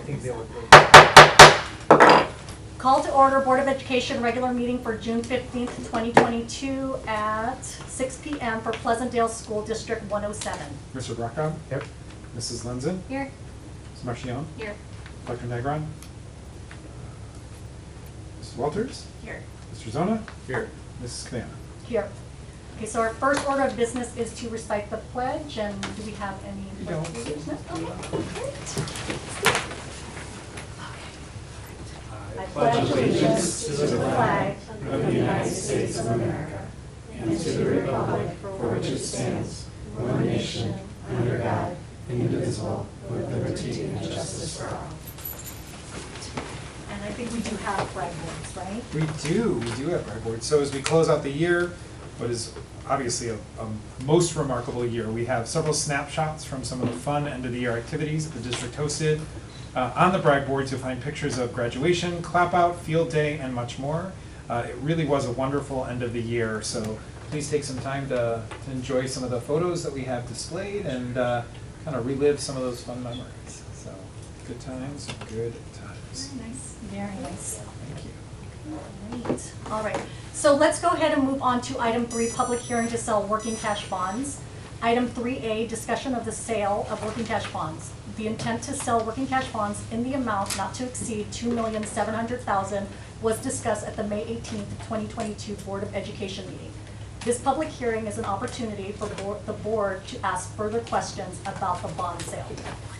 think they would. Call to order Board of Education regular meeting for June 15th, 2022 at 6 p.m. for Pleasantdale School District 107. Mr. Bracco? Yep. Mrs. Lenzen? Here. Ms. Marchione? Here. Dr. Negron? Mrs. Walters? Here. Mr. Zona? Here. Mrs. Cabana? Here. Okay, so our first order of business is to recite the pledge, and do we have any? We don't. I pledge allegiance to the flag of the United States of America and to the republic for which it stands, one nation, under God, indivisible, with liberty and justice for all. And I think we do have flag boards, right? We do have whiteboards. So as we close out the year, what is obviously a most remarkable year, we have several snapshots from some of the fun end of the year activities that the district hosted. On the brag boards, you'll find pictures of graduation, clap out, field day, and much more. It really was a wonderful end of the year, so please take some time to enjoy some of the photos that we have displayed and kind of relive some of those fun memories. So good times, good times. Very nice. Very nice. Thank you. Great. All right. So let's go ahead and move on to item 3, public hearing to sell working cash bonds. Item 3A, discussion of the sale of working cash bonds. The intent to sell working cash bonds in the amount not to exceed $2,700,000 was discussed at the May 18th, 2022 Board of Education meeting. This public hearing is an opportunity for the board to ask further questions about the bond sale.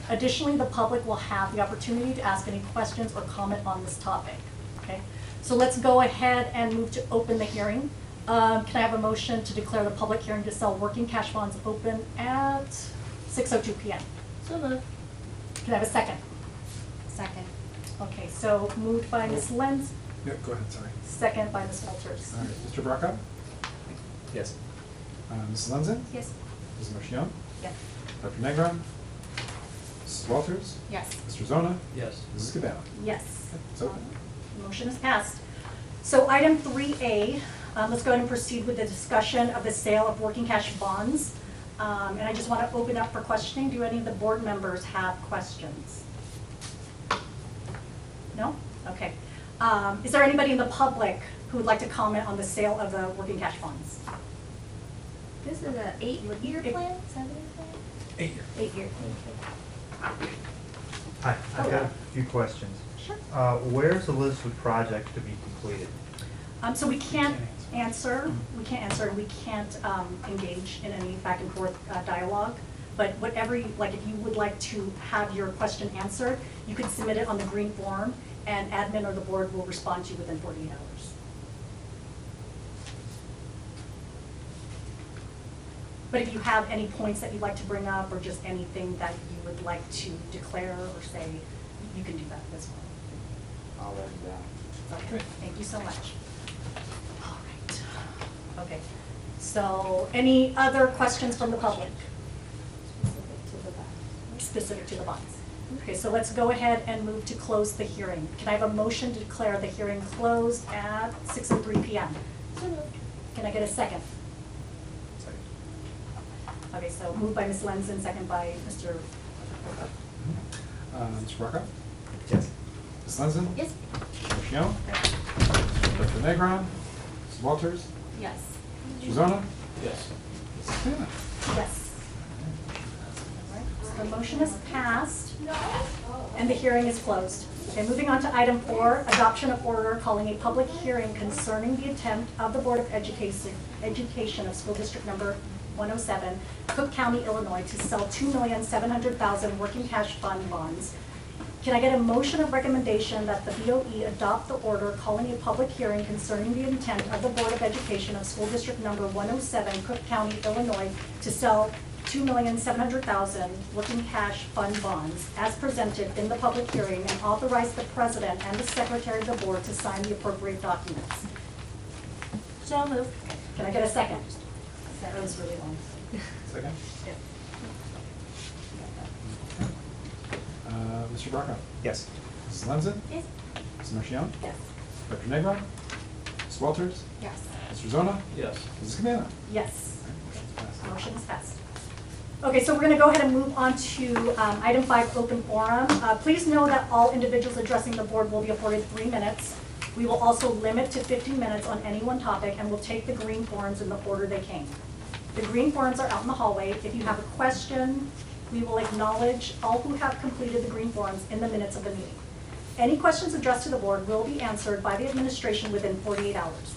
Additionally, the public will have the opportunity to ask any questions or comment on this topic. Okay, so let's go ahead and move to open the hearing. Can I have a motion to declare the public hearing to sell working cash bonds open at 6:02 p.m.? So moved. Can I have a second? Second. Okay, so moved by Ms. Lenz, Yeah, go ahead, sorry. second by Ms. Walters. All right, Mr. Bracco? Yes. Mrs. Lenzen? Yes. Mrs. Marchione? Yes. Dr. Negron? Mrs. Walters? Yes. Mr. Zona? Yes. Mrs. Cabana? Yes. It's open. Motion is passed. So item 3A, let's go ahead and proceed with the discussion of the sale of working cash bonds. And I just want to open up for questioning. Do any of the board members have questions? No? Okay. Is there anybody in the public who would like to comment on the sale of the working cash bonds? This is an 8-year plan, 7-year plan? 8 year. 8-year. Hi, I've got a few questions. Sure. Where's the list of projects to be completed? So we can't answer, and we can't engage in any back and forth dialogue. But whatever, if you would like to have your question answered, you can submit it on the green form, and admin or the board will respond to you within 48 hours. But if you have any points that you'd like to bring up, or just anything that you would like to declare or say, you can do that as well. I'll write it down. Okay, thank you so much. All right. Okay, so any other questions from the public? Specific to the bonds. Okay, so let's go ahead and move to close the hearing. Can I have a motion to declare the hearing closed at 6:03 p.m.? So moved. Can I get a second? Second. Okay, so moved by Ms. Lenzen, second by Mr. Mr. Bracco? Yes. Ms. Lenzen? Yes. Mr. Marchione? Dr. Negron? Mrs. Walters? Yes. Mr. Zona? Yes. Mrs. Cabana? Yes. The motion is passed, and the hearing is closed. Okay, moving on to item 4, adoption of order calling a public hearing concerning the attempt of the Board of Education of School District Number 107, Cook County, Illinois, to sell $2,700,000 working cash fund bonds. Can I get a motion of recommendation that the BOE adopt the order calling a public hearing concerning the intent of the Board of Education of School District Number 107, Cook County, Illinois, to sell $2,700,000 working cash fund bonds as presented in the public hearing, and authorize the president and the secretary of the board to sign the appropriate documents? So moved. Can I get a second? That was really long. Second. Yeah. Mr. Bracco? Yes. Mrs. Lenzen? Yes. Mrs. Marchione? Yes. Dr. Negron? Ms. Walters? Yes. Mr. Zona? Yes. Mrs. Cabana? Yes. All right, motion's passed. Motion is passed. Okay, so we're going to go ahead and move on to item 5, open forum. Please know that all individuals addressing the board will be afforded 3 minutes. We will also limit to 15 minutes on any one topic, and we'll take the green forms in the order they came. The green forms are out in the hallway. If you have a question, we will acknowledge all who have completed the green forms in the minutes of the meeting. Any questions addressed to the board will be answered by the administration within 48 hours.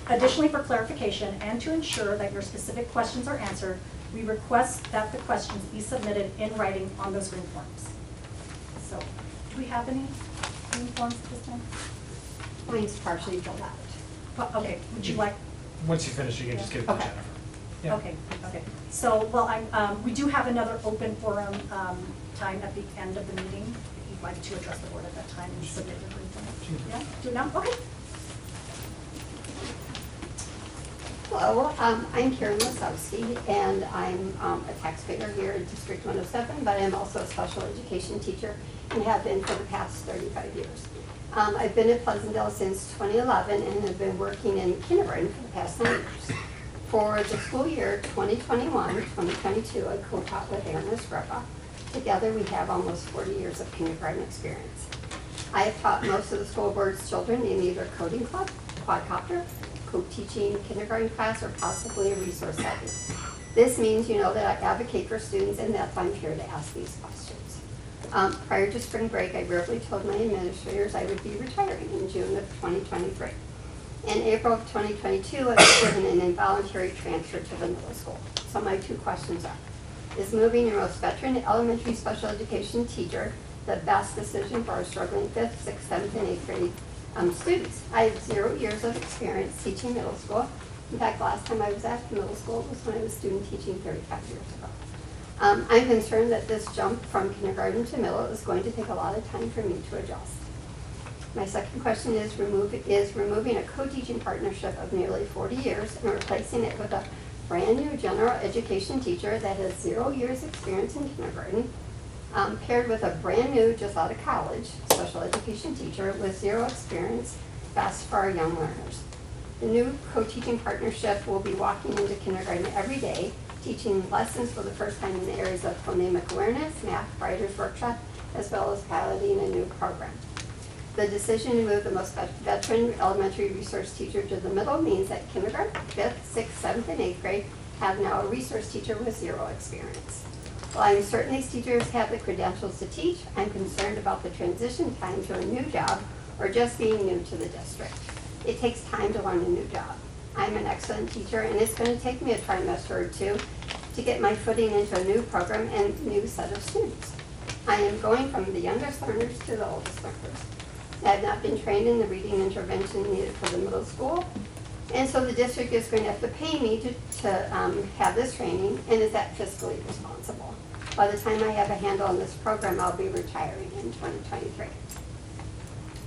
Additionally, for clarification and to ensure that your specific questions are answered, we request that the questions be submitted in writing on those green forms. So, do we have any green forms at this time? Mine's partially filled out. Okay, would you like? Once you finish, you can just give it to Okay. Jennifer. Yeah. Okay, okay. So, well, we do have another open forum time at the end of the meeting. If you'd like to address the board at that time and submit your green form. Yeah, do it now? Okay. Hello, I'm Karen Lasowski, and I'm a taxpayer here in District 107, but I'm also a special education teacher and have been for the past 35 years. I've been at Pleasantdale since 2011 and have been working in kindergarten for the past 9 years. For the school year 2021-2022, I co-taught with Aaron Esgreppa. Together, we have almost 40 years of kindergarten experience. I have taught most of the school board's children in either coding club, quadcopter, co-teaching kindergarten class, or possibly a resource center. This means you know that I advocate for students and that I'm here to ask these questions. Prior to spring break, I verbally told my administrators I would be retiring in June of 2023. In April of 2022, I was given an involuntary transfer to the middle school. So my 2 questions are, is moving your most veteran elementary special education teacher the best decision for our struggling 5th, 6th, 7th, and 8th grade students? I have 0 years of experience teaching middle school. In fact, last time I was at middle school was when I was student teaching 35 years ago. I'm concerned that this jump from kindergarten to middle is going to take a lot of time for me to adjust. My second question is removing a co-teaching partnership of nearly 40 years and replacing it with a brand new general education teacher that has 0 years experience in kindergarten, paired with a brand new, just out of college, special education teacher with 0 experience, best for our young learners. The new co-teaching partnership will be walking into kindergarten every day, teaching lessons for the first time in the areas of phonemic awareness, math, writer's workshop, as well as piloting a new program. The decision to move the most veteran elementary resource teacher to the middle means that kindergarten, 5th, 6th, 7th, and 8th grade have now a resource teacher with 0 experience. While I'm certain these teachers have the credentials to teach, I'm concerned about the transition time to a new job or just being new to the district. It takes time to learn a new job. I'm an excellent teacher, and it's going to take me a trimester or 2 to get my footing into a new program and new set of students. I am going from the youngest learners to the oldest learners. I have not been trained in the reading intervention needed for the middle school, and so the district is going to have to pay me to have this training, and is that fiscally responsible? By the time I have a handle on this program, I'll be retiring in 2023.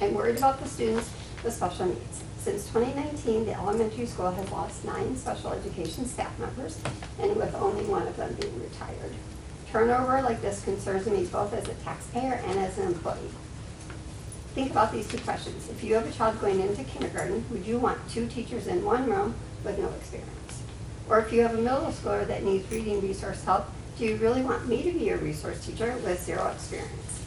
I'm worried about the students with special needs. Since 2019, the elementary school has lost 9 special education staff members, and with only 1 of them being retired. Turnover like this concerns me both as a taxpayer and as an employee. Think about these 2 questions. If you have a child going into kindergarten, would you want 2 teachers in 1 room with no experience? Or if you have a middle schooler that needs reading resource help, do you really want me to be your resource teacher with 0 experience?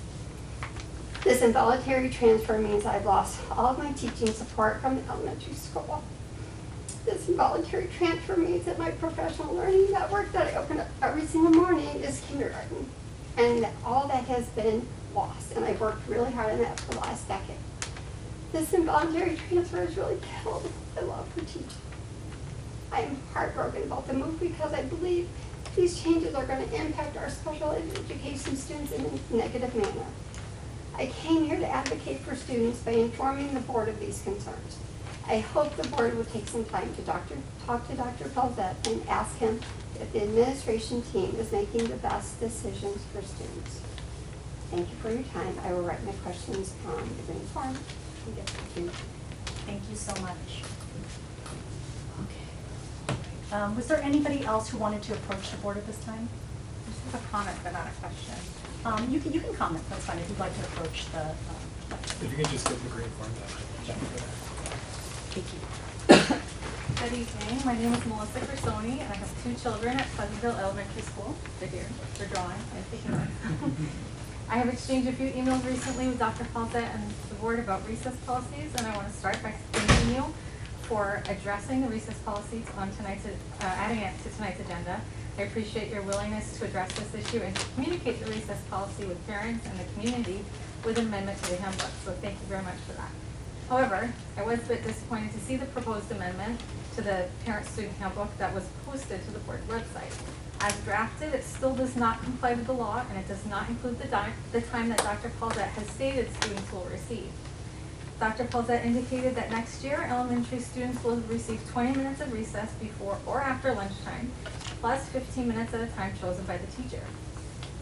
This involuntary transfer means I've lost all of my teaching support from the elementary school. This involuntary transfer means that my professional learning network that I open up every single morning is kindergarten. And all that has been lost, and I've worked really hard on that for the last decade. This involuntary transfer has really killed my love for teaching. I am heartbroken about the move because I believe these changes are going to impact our special education students in a negative manner. I came here to advocate for students by informing the board of these concerns. I hope the board will take some time to talk to Dr. Pelzet and ask him if the administration team is making the best decisions for students. Thank you for your time. I will write my questions on the green form and get back to you. Thank you so much. Okay. Was there anybody else who wanted to approach the board at this time? I just have a comment, but not a question. You can comment, that's fine, if you'd like to approach the. If you could just give the green form to Jennifer. Thank you. Good evening. My name is Melissa Crisoni, and I have 2 children at Pleasantdale Elementary School. They're here. They're drawing. I'm taking notes. I have exchanged a few emails recently with Dr. Falsett and the board about recess policies, and I want to start by thanking you for addressing the recess policies on tonight's, adding it to tonight's agenda. I appreciate your willingness to address this issue and to communicate the recess policy with parents and the community with an amendment to the handbook. So thank you very much for that. However, I was a bit disappointed to see the proposed amendment to the parent-student handbook that was posted to the board website. As drafted, it still does not comply with the law, and it does not include the time that Dr. Paulzette has stated students will receive. Dr. Paulzette indicated that next year, elementary students will receive 20 minutes of recess before or after lunchtime, plus 15 minutes at a time chosen by the teacher.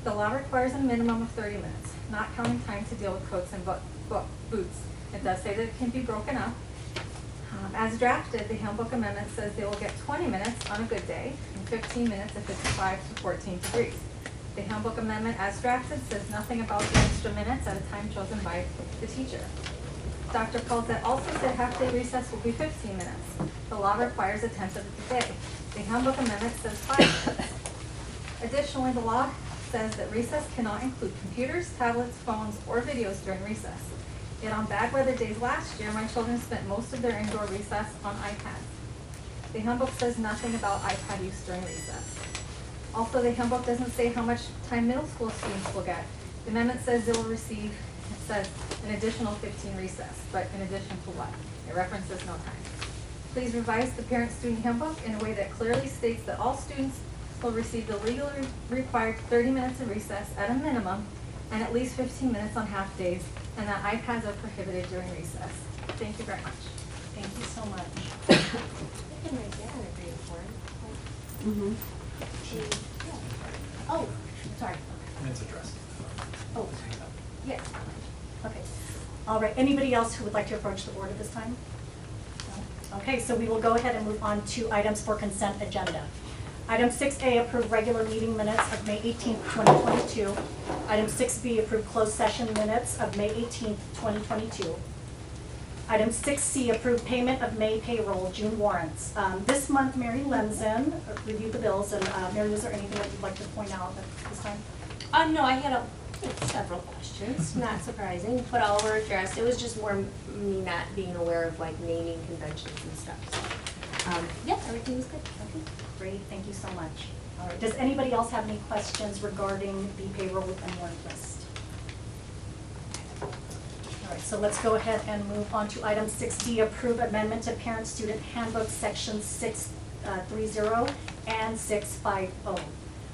The law requires a minimum of 30 minutes, not counting time to deal with coats and boots. It does say that it can be broken up. As drafted, the handbook amendment says they will get 20 minutes on a good day and 15 minutes if it's 5 to 14 degrees. The handbook amendment as drafted says nothing about the extra minutes at a time chosen by the teacher. Dr. Paulzette also said half-day recess will be 15 minutes. The law requires a tenth of the day. The handbook amendment says 5 minutes. Additionally, the law says that recess cannot include computers, tablets, phones, or videos during recess. Yet on bad weather days last year, my children spent most of their indoor recess on iPads. The handbook says nothing about iPad use during recess. Also, the handbook doesn't say how much time middle school students will get. The amendment says they will receive, it says, an additional 15 recess, but in addition to what? It references no time. Please revise the parent-student handbook in a way that clearly states that all students will receive the legally required 30 minutes of recess at a minimum and at least 15 minutes on half days, and that iPads are prohibited during recess. Thank you very much. Thank you so much. I can write down a grade report. Oh, sorry. And it's addressed. Oh, yes. Okay. All right. Anybody else who would like to approach the board at this time? No? Okay, so we will go ahead and move on to items for consent agenda. Item 6A, approve regular meeting minutes of May 18th, 2022. Item 6B, approve closed session minutes of May 18th, 2022. Item 6C, approve payment of May payroll, June warrants. This month, Mary Lemzen reviewed the bills, and Mary, was there anything that you'd like to point out at this time? No, I had several questions, not surprising, but all were addressed. It was just more me not being aware of like naming conventions and stuff. So, yeah, everything was good. Okay, great, thank you so much. All right, does anybody else have any questions regarding the payroll and warrant list? All right, so let's go ahead and move on to item 6D, approve amendment to parent-student handbook section 630 and 650.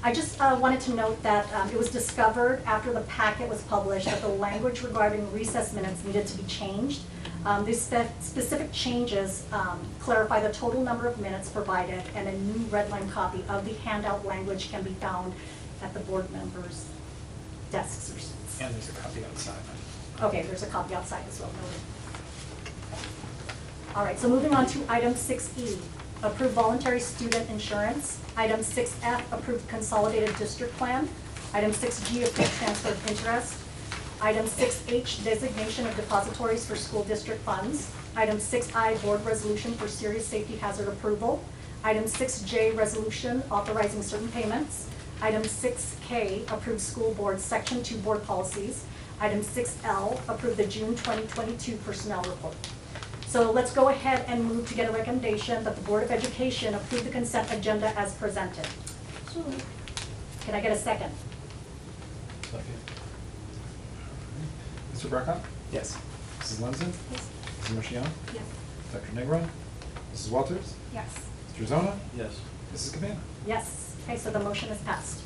I just wanted to note that it was discovered after the packet was published that the language regarding recess minutes needed to be changed. These specific changes clarify the total number of minutes provided, and a new redline copy of the handout language can be found at the board members' desks or seats. And there's a copy outside. Okay, there's a copy outside as well. All right, so moving on to item 6E, approve voluntary student insurance. Item 6F, approve consolidated district plan. Item 6G, approve transfer of interest. Item 6H, designation of depositories for school district funds. Item 6I, board resolution for serious safety hazard approval. Item 6J, resolution authorizing certain payments. Item 6K, approve school board section 2 board policies. Item 6L, approve the June 2022 personnel report. So let's go ahead and move to get a recommendation that the Board of Education approve the consent agenda as presented. Sure. Can I get a second? Mr. Bracott? Yes. Mrs. Lemson? Yes. Mrs. Marchion? Yes. Dr. Negron? Mrs. Walters? Yes. Mr. Zona? Yes. Mrs. Cabana? Yes. Okay, so the motion is passed.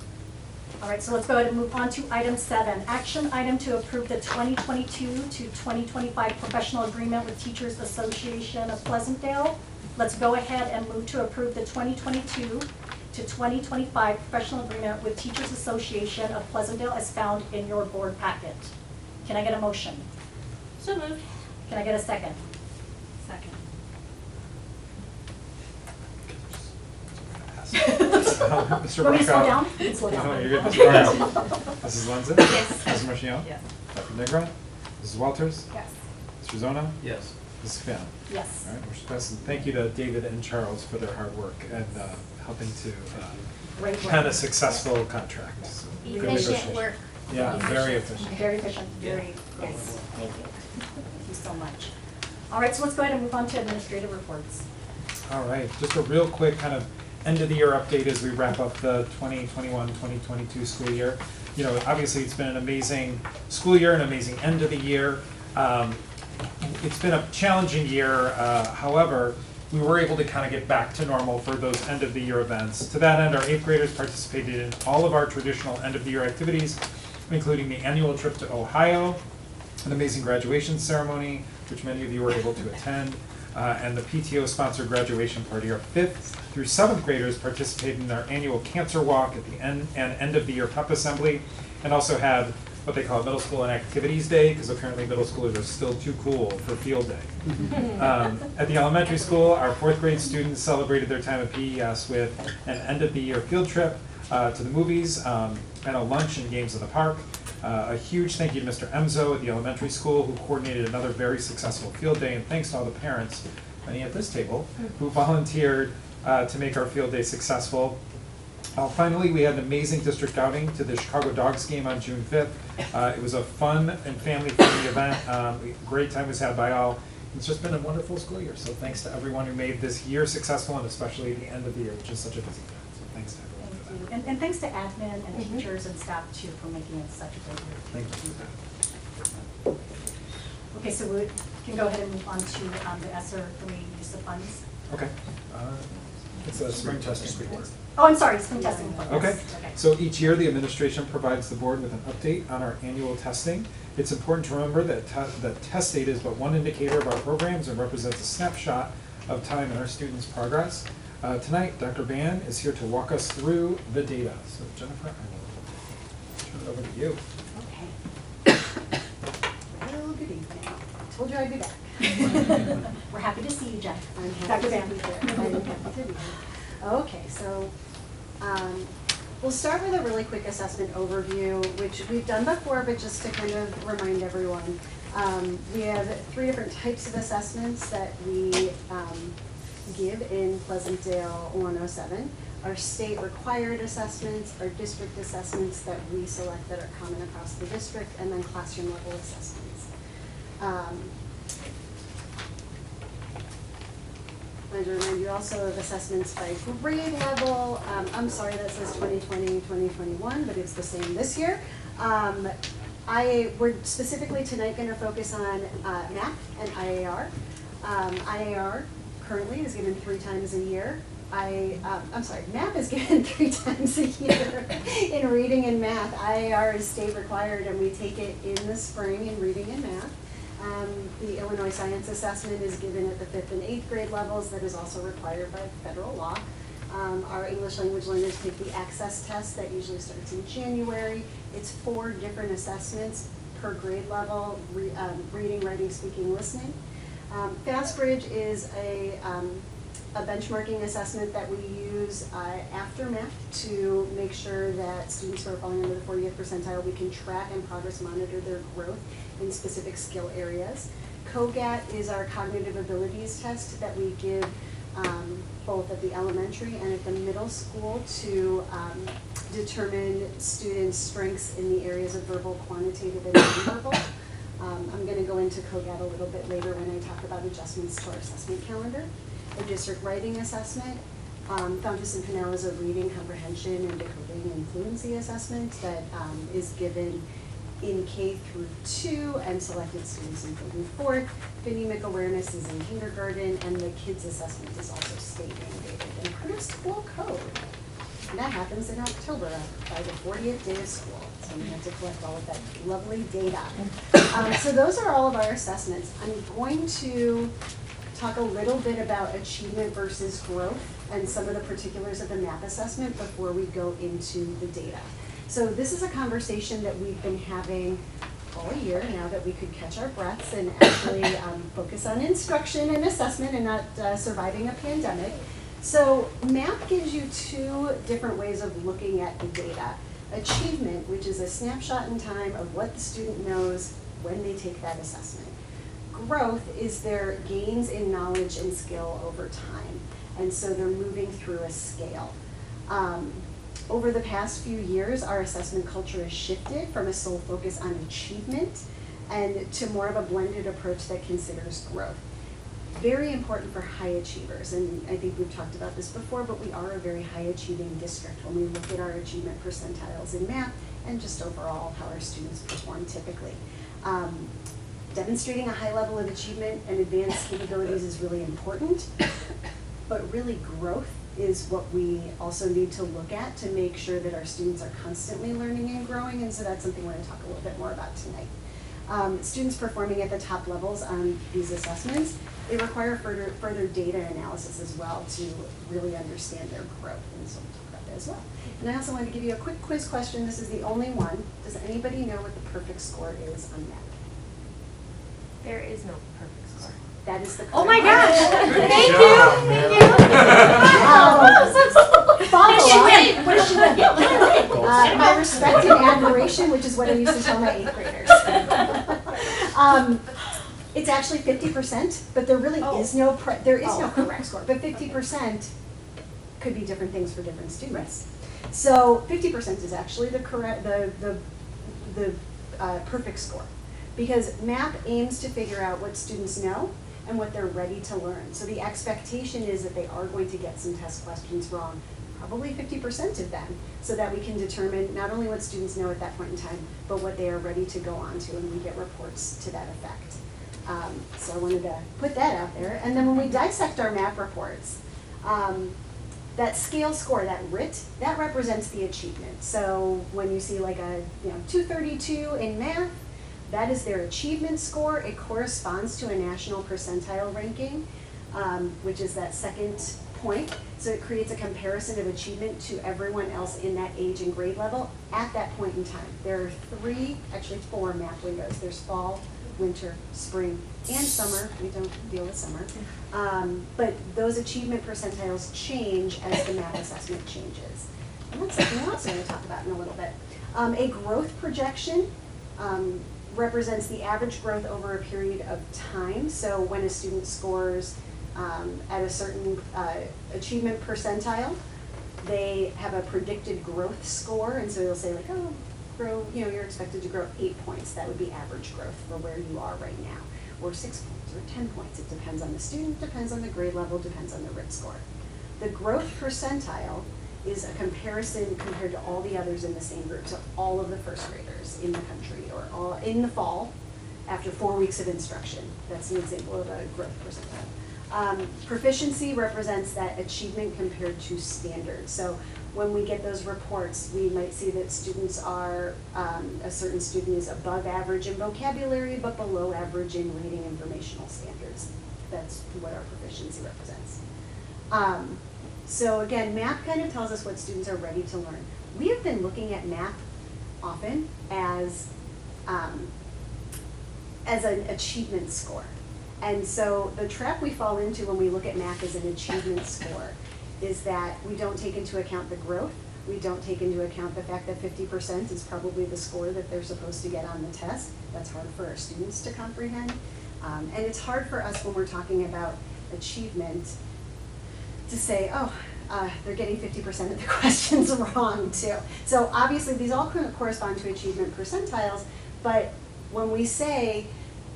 All right, so let's go ahead and move on to item 7. Action item to approve the 2022 to 2025 professional agreement with Teachers Association of Pleasantdale. Let's go ahead and move to approve the 2022 to 2025 professional agreement with Teachers Association of Pleasantdale as found in your board packet. Can I get a motion? So moved. Can I get a second? Second. Mr. Want me to slow Bracott? down? You can slow down. No, you're good. Mr. Bracott? Mrs. Lemson? Yes. Mrs. Marchion? Yes. Dr. Negron? Mrs. Walters? Yes. Mr. Zona? Yes. Ms. Finn. Yes. All right, motion passes. Thank you to David and Charles for their hard work and helping to Great work. pen a successful contract. So, good Efficient negotiation. work. Yeah, very efficient. Very efficient. Very, yes, thank you. Thank you so much. All right, so let's go ahead and move on to administrative reports. All right, just a real quick kind of end of the year update as we wrap up the 2021-2022 school year. You know, obviously it's been an amazing school year, an amazing end of the year. It's been a challenging year, however, we were able to kind of get back to normal for those end of the year events. To that end, our 8th graders participated in all of our traditional end of the year activities, including the annual trip to Ohio, an amazing graduation ceremony, which many of you were able to attend, and the PTO-sponsored graduation party. Our 5th through 7th graders participated in our annual cancer walk at the end of the year pep assembly, and also had what they call Middle School and Activities Day, because apparently middle schoolers are still too cool for field day. At the elementary school, our 4th grade students celebrated their time at PES with an end of the year field trip to the movies, and a lunch and games in the park. A huge thank you to Mr. Emzo at the elementary school, who coordinated another very successful field day, and thanks to all the parents, many at this table, who volunteered to make our field day successful. Finally, we had an amazing district outing to the Chicago Dogs game on June 5th. It was a fun and family-friendly event. Great time was had by all. It's just been a wonderful school year, so thanks to everyone who made this year successful, and especially the end of the year, which is such a busy time. So thanks to everyone for that. Thank you. And thanks to admin and teachers and staff too for making it such a great year. Thank you. Okay, so we can go ahead and move on to the ESSER for me use of funds. Okay. It's a spring testing report. Oh, I'm sorry, spring testing. Okay, Yes, okay. so each year the administration provides the board with an update on our annual testing. It's important to remember that that test data is but one indicator of our programs and represents a snapshot of time in our students' progress. Tonight, Dr. Ban is here to walk us through the data. So Jennifer, I will turn it over to you. Okay. Well, good evening. Told you I'd be back. We're happy to see you, Jen. I'm happy Dr. to Ban. be here. I'm happy to be here. Okay, so we'll start with a really quick assessment overview, which we've done before, but just to kind of remind everyone. We have 3 different types of assessments that we give in Pleasantdale 107. Our state required assessments, our district assessments that we select that are common across the district, and then classroom level assessments. I want to remind you also of assessments by grade level. I'm sorry that says 2020, 2021, but it's the same this year. We're specifically tonight going to focus on math and IAR. IAR currently is given 3 times a year. Math is given 3 times a year in reading and math. IAR is state required, and we take it in the spring in reading and math. The Illinois Science Assessment is given at the 5th and 8th grade levels. That is also required by federal law. Our English language learners take the Access test that usually starts in January. It's 4 different assessments per grade level, reading, writing, speaking, listening. FastBridge is a benchmarking assessment that we use after math to make sure that students who are falling under the 40th percentile, we can track and progress monitor their growth in specific skill areas. COGAT is our cognitive abilities test that we give both at the elementary and at the middle school to determine students' strengths in the areas of verbal, quantitative, and nonverbal. I'm going to go into COGAT a little bit later when I talk about adjustments to our assessment calendar. A district writing assessment. Fountas and Pinnell is a reading comprehension and decoding and fluency assessment that is given in K through 2 and selected students in 3rd and 4th. Phonemic awareness is in kindergarten, and the kids assessment is also state mandated and per school code. And that happens in October by the 40th day of school. So we have to collect all of that lovely data. So those are all of our assessments. I'm going to talk a little bit about achievement versus growth and some of the particulars of the math assessment before we go into the data. So this is a conversation that we've been having all year now that we could catch our breaths and actually focus on instruction and assessment and not surviving a pandemic. So math gives you 2 different ways of looking at the data. Achievement, which is a snapshot in time of what the student knows when they take that assessment. growth is their gains in knowledge and skill over time. And so they're moving through a scale. Over the past few years, our assessment culture has shifted from a sole focus on achievement and to more of a blended approach that considers growth. Very important for high achievers, and I think we've talked about this before, but we are a very high achieving district when we look at our achievement percentiles in math and just overall how our students perform typically. Demonstrating a high level of achievement and advanced capabilities is really important, but really growth is what we also need to look at to make sure that our students are constantly learning and growing, and so that's something we're going to talk a little bit more about tonight. Students performing at the top levels on these assessments, they require further data analysis as well to really understand their growth, and so we'll talk about that as well. And I also wanted to give you a quick quiz question. This is the only one. Does anybody know what the perfect score is on math? There is no perfect score. That is the correct Oh my gosh! Good Thank job, you! man. Follow-up. What did she win? My respect and admiration, which is what I used to tell my 8th graders. It's actually 50%, but there really is no correct score. But 50% could be different things for different students. So 50% is actually the perfect score, because MAP aims to figure out what students know and what they're ready to learn. So the expectation is that they are going to get some test questions wrong, probably 50% of them, so that we can determine not only what students know at that point in time, but what they are ready to go on to, and we get reports to that effect. So I wanted to put that out there. And then when we dissect our MAP reports, that scale score, that RIT, that represents the achievement. So when you see like a 232 in math, that is their achievement score. It corresponds to a national percentile ranking, which is that second point. So it creates a comparison of achievement to everyone else in that age and grade level at that point in time. There are actually four MAP windows. There's fall, winter, spring, and summer. We don't deal with summer. But those achievement percentiles change as the MAP assessment changes. And that's something else I'm going to talk about in a little bit. A growth projection represents the average growth over a period of time. So when a student scores at a certain achievement percentile, they have a predicted growth score, and so they'll say like, oh, you're expected to grow 8 points. That would be average growth for where you are right now, or 6 points, or 10 points. It depends on the student, depends on the grade level, depends on the RIT score. The growth percentile is a comparison compared to all the others in the same group, so all of the first graders in the country, or all in the fall after 4 weeks of instruction. That's an example of a growth percentile. Proficiency represents that achievement compared to standards. So when we get those reports, we might see that students are, a certain student is above average in vocabulary, but below average in reading informational standards. That's what our proficiency represents. So again, MAP kind of tells us what students are ready to learn. We have been looking at MAP often as an achievement score. And so the trap we fall into when we look at MAP as an achievement score is that we don't take into account the growth. We don't take into account the fact that 50% is probably the score that they're supposed to get on the test. That's hard for our students to comprehend. And it's hard for us when we're talking about achievement to say, they're getting 50% of the questions wrong too. So obviously these all correspond to achievement percentiles, but when we say,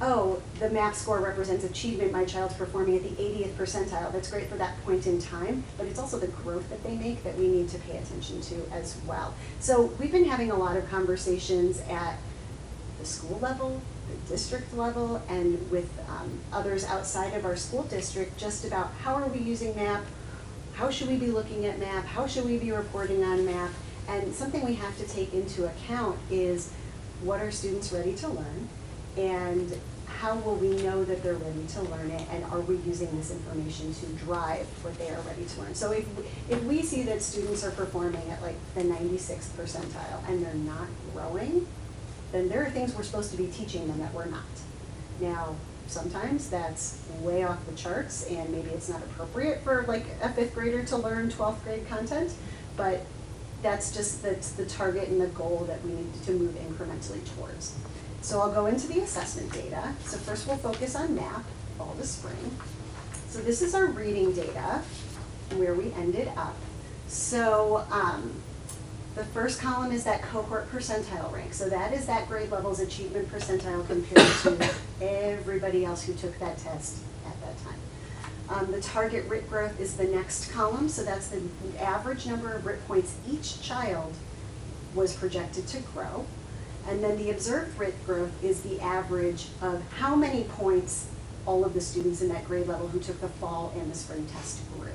oh, the MAP score represents achievement, my child's performing at the 80th percentile, that's great for that point in time, but it's also the growth that they make that we need to pay attention to as well. So we've been having a lot of conversations at the school level, the district level, and with others outside of our school district just about how are we using MAP, how should we be looking at MAP, how should we be reporting on MAP, and something we have to take into account is what are students ready to learn, and how will we know that they're ready to learn it, and are we using this information to drive what they are ready to learn? So if we see that students are performing at like the 96th percentile and they're not growing, then there are things we're supposed to be teaching them that we're not. Now, sometimes that's way off the charts and maybe it's not appropriate for like a 5th grader to learn 12th grade content, but that's the target and the goal that we need to move incrementally towards. So I'll go into the assessment data. So first we'll focus on MAP, fall to spring. So this is our reading data, where we ended up. So the first column is that cohort percentile rank. So that is that grade level's achievement percentile compared to everybody else who took that test at that time. The target RIT growth is the next column. So that's the average number of RIT points each child was projected to grow. And then the observed RIT growth is the average of how many points all of the students in that grade level who took the fall and the spring test grew,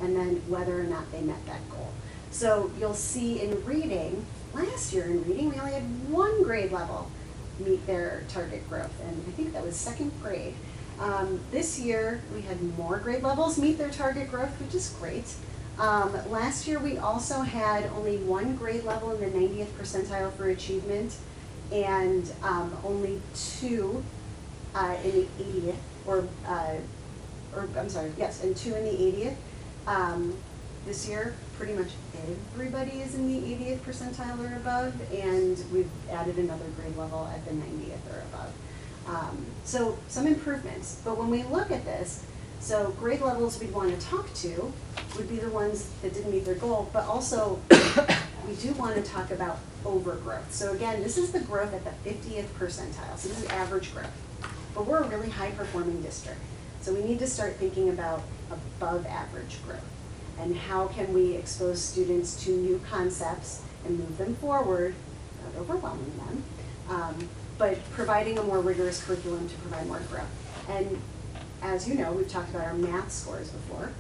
and then whether or not they met that goal. So you'll see in reading, last year in reading, we only had one grade level meet their target growth, and I think that was second grade. This year, we had more grade levels meet their target growth, which is great. Last year, we also had only one grade level in the 90th percentile for achievement, and only two in the 80th, and two in the 80th. This year, pretty much everybody is in the 80th percentile or above, and we've added another grade level at the 90th or above. So some improvements, but when we look at this, so grade levels we'd want to talk to would be the ones that didn't meet their goal, but also we do want to talk about overgrowth. So again, this is the growth at the 50th percentile, so this is average growth. But we're a really high performing district, so we need to start thinking about above average growth. And how can we expose students to new concepts and move them forward, not overwhelming them, but providing a more rigorous curriculum to provide more growth. And as you know, we've talked about our math scores before.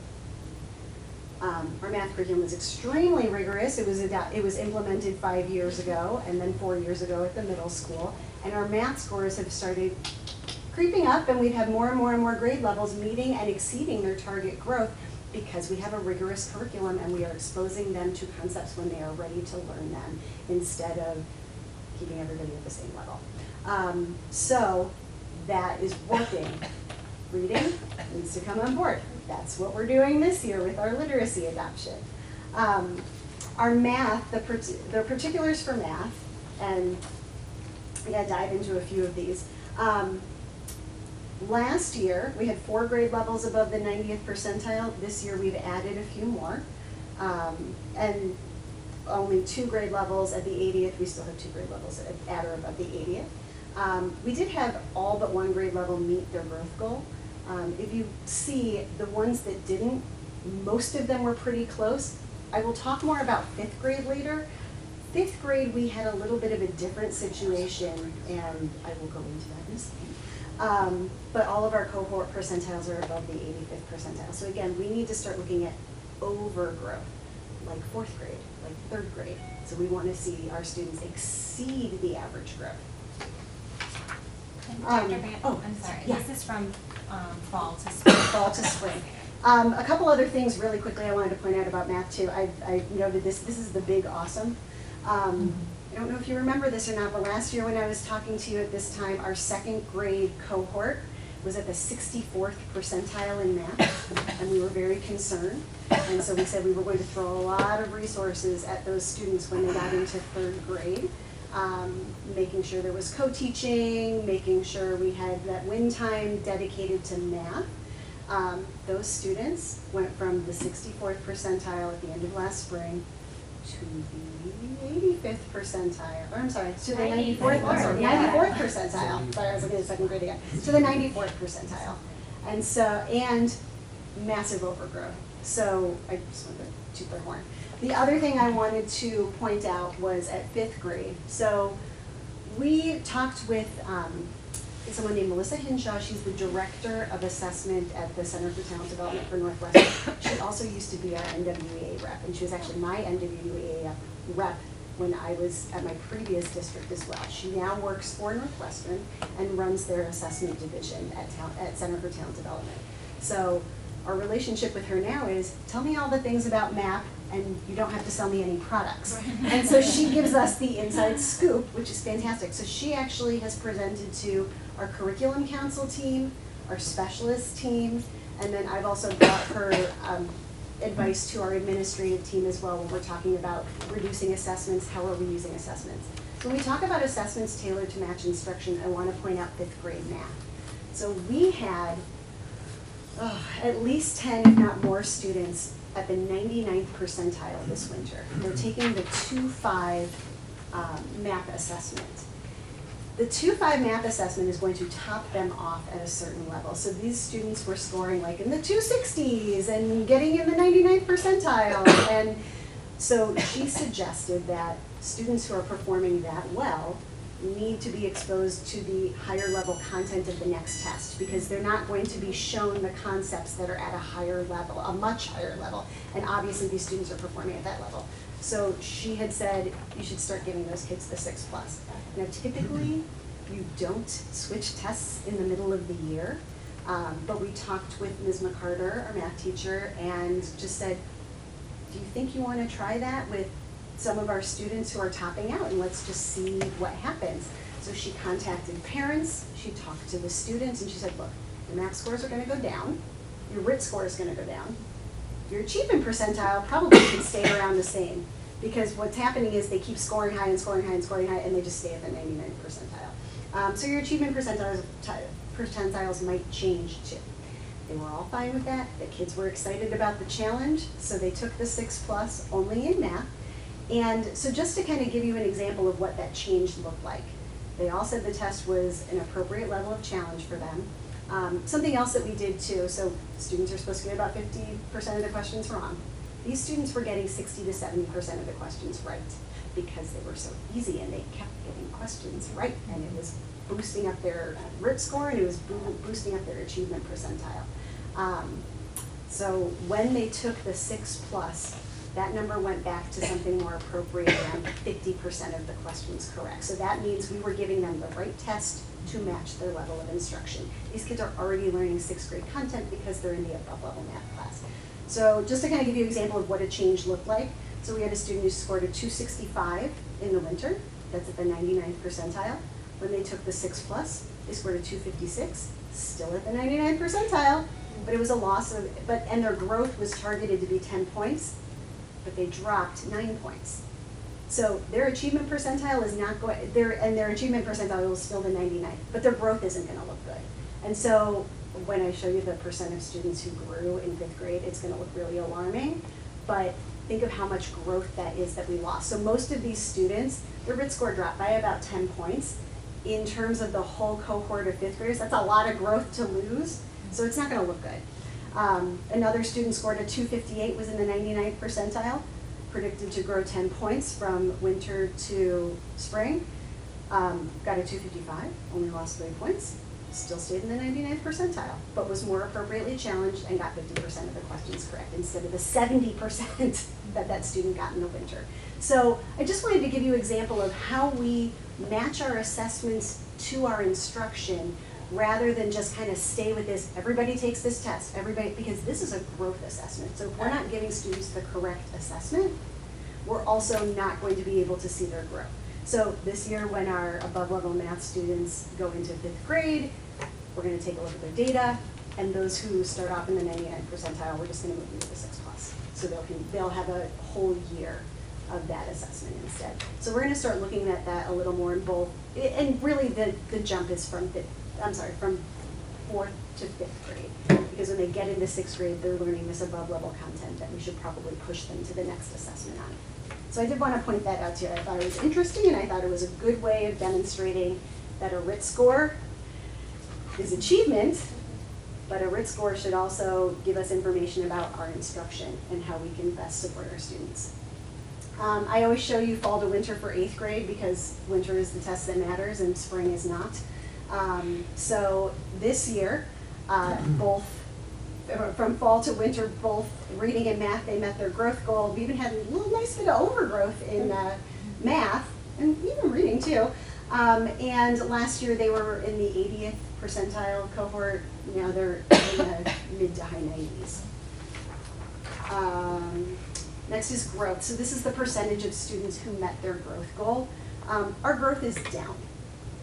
Our math curriculum was extremely rigorous. It was implemented 5 years ago and then 4 years ago at the middle school. And our math scores have started creeping up, and we've had more and more and more grade levels meeting and exceeding their target growth, because we have a rigorous curriculum and we are exposing them to concepts when they are ready to learn them instead of keeping everybody at the same level. So that is working. Reading needs to come on board. That's what we're doing this year with our literacy adoption. Our math, the particulars for math, and I'm going to dive into a few of these. Last year, we had 4 grade levels above the 90th percentile. This year, we've added a few more. And only 2 grade levels at the 80th. We still have 2 grade levels at or above the 80th. We did have all but 1 grade level meet their growth goal. If you see the ones that didn't, most of them were pretty close. I will talk more about 5th grade later. 5th grade, we had a little bit of a different situation, and I will go into that in a second. But all of our cohort percentiles are above the 85th percentile. So again, we need to start looking at overgrowth, like 4th grade, like 3rd grade. So we want to see our students exceed the average growth. Dr. Van, oh, I'm sorry, yeah. this is from fall to spring. Fall to spring. A couple other things really quickly I wanted to point out about math too. I noted this is the big awesome. I don't know if you remember this or not, but last year when I was talking to you at this time, our 2nd grade cohort was at the 64th percentile in math, and we were very concerned. And so we said we were going to throw a lot of resources at those students when they got into 3rd grade, making sure there was co-teaching, making sure we had that win time dedicated to math. Those students went from the 64th percentile at the end of last spring to the 85th percentile, or I'm sorry, to the 94th, I'm sorry, 94th percentile. Sorry, I was looking at 2nd grade again. To the 94th percentile. And massive overgrowth. So I just wanted to toot their horn. The other thing I wanted to point out was at 5th grade. So we talked with someone named Melissa Hinshaw. She's the director of assessment at the Center for Talent Development for Northwestern. She also used to be our NWEA rep, and she was actually my NWEA rep when I was at my previous district as well. She now works for Northwestern and runs their assessment division at Center for Talent Development. So our relationship with her now is, tell me all the things about MAP, and you don't have to sell me any products. And so she gives us the inside scoop, which is fantastic. So she actually has presented to our curriculum council team, our specialist team, and then I've also brought her advice to our administrative team as well when we're talking about reducing assessments, how are we using assessments. So when we talk about assessments tailored to match instruction, I want to point out 5th grade math. So we had at least 10, if not more, students at the 99th percentile this winter. They're taking the 2-5 MAP assessment. The 2-5 MAP assessment is going to top them off at a certain level. So these students were scoring like in the 260s and getting in the 99th percentile. And so she suggested that students who are performing that well need to be exposed to the higher level content of the next test, because they're not going to be shown the concepts that are at a higher level, a much higher level. And obviously these students are performing at that level. So she had said you should start giving those kids the 6+. Now typically you don't switch tests in the middle of the year, but we talked with Ms. McCarter, our math teacher, and just said, do you think you want to try that with some of our students who are topping out, and let's just see what happens. So she contacted parents, she talked to the students, and she said, look, your MAP scores are going to go down, your RIT score is going to go down, your achievement percentile probably should stay around the same, because what's happening is they keep scoring high and scoring high and scoring high, and they just stay at the 99th percentile. So your achievement percentiles might change too. They were all fine with that. The kids were excited about the challenge, so they took the 6+ only in math. And so just to kind of give you an example of what that change looked like, they all said the test was an appropriate level of challenge for them. Something else that we did too, so students are supposed to get about 50% of the questions wrong. These students were getting 60 to 70% of the questions right, because they were so easy and they kept getting questions right, and it was boosting up their RIT score, and it was boosting up their achievement percentile. So when they took the 6+, that number went back to something more appropriate, around 50% of the questions correct. So that means we were giving them the right test to match their level of instruction. These kids are already learning 6th grade content because they're in the above level math class. So just to kind of give you an example of what a change looked like, so we had a student who scored a 265 in the winter, that's at the 99th percentile. When they took the 6+, they scored a 256, still at the 99th percentile, but it was a loss of, and their growth was targeted to be 10 points, but they dropped 9 points. So their achievement percentile is not going, their achievement percentile is still the 99th, but their growth isn't gonna look good. And so when I show you the percent of students who grew in 5th grade, it's gonna look really alarming, but think of how much growth that is that we lost. So most of these students, their RIT score dropped by about 10 points. In terms of the whole cohort of 5th graders, that's a lot of growth to lose, so it's not gonna look good. Another student scored a 258, was in the 99th percentile, predicted to grow 10 points from winter to spring. Got a 255, only lost 3 points, still stayed in the 99th percentile, but was more appropriately challenged and got 50% of the questions correct instead of the 70% that student got in the winter. So I just wanted to give you an example of how we match our assessments to our instruction, rather than just kind of stay with this, everybody takes this test, everybody, because this is a growth assessment. So if we're not giving students the correct assessment, we're also not going to be able to see their growth. So this year, when our above level math students go into 5th grade, we're going to take a look at their data, and those who start off in the 99th percentile, we're just going to move them to the 6+. So they'll have a whole year of that assessment instead. So we're going to start looking at that a little more in both, and really the jump is from 4th to 5th grade, because when they get into 6th grade, they're learning this above level content, and we should probably push them to the next assessment on it. So I did want to point that out to you. I thought it was interesting, and I thought it was a good way of demonstrating that a RIT score is achievement, but a RIT score should also give us information about our instruction and how we can best support our students. I always show you fall to winter for 8th grade, because winter is the test that matters and spring is not. So this year, from fall to winter, both reading and math, they met their growth goal. We even had a little nice bit of overgrowth in math, and even reading too. And last year they were in the 80th percentile cohort. Now they're in the mid to high 90s. Next is growth. So this is the percentage of students who met their growth goal. Our growth is down,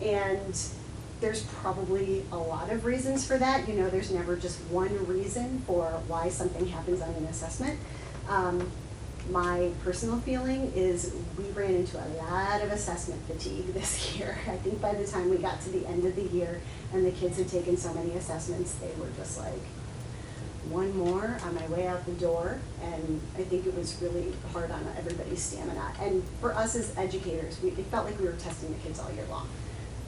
and there's probably a lot of reasons for that. You know, there's never just one reason for why something happens on an assessment. My personal feeling is we ran into a lot of assessment fatigue this year. I think by the time we got to the end of the year and the kids had taken so many assessments, they were just like, one more on my way out the door, and I think it was really hard on everybody's stamina. And for us as educators, it felt like we were testing the kids all year long.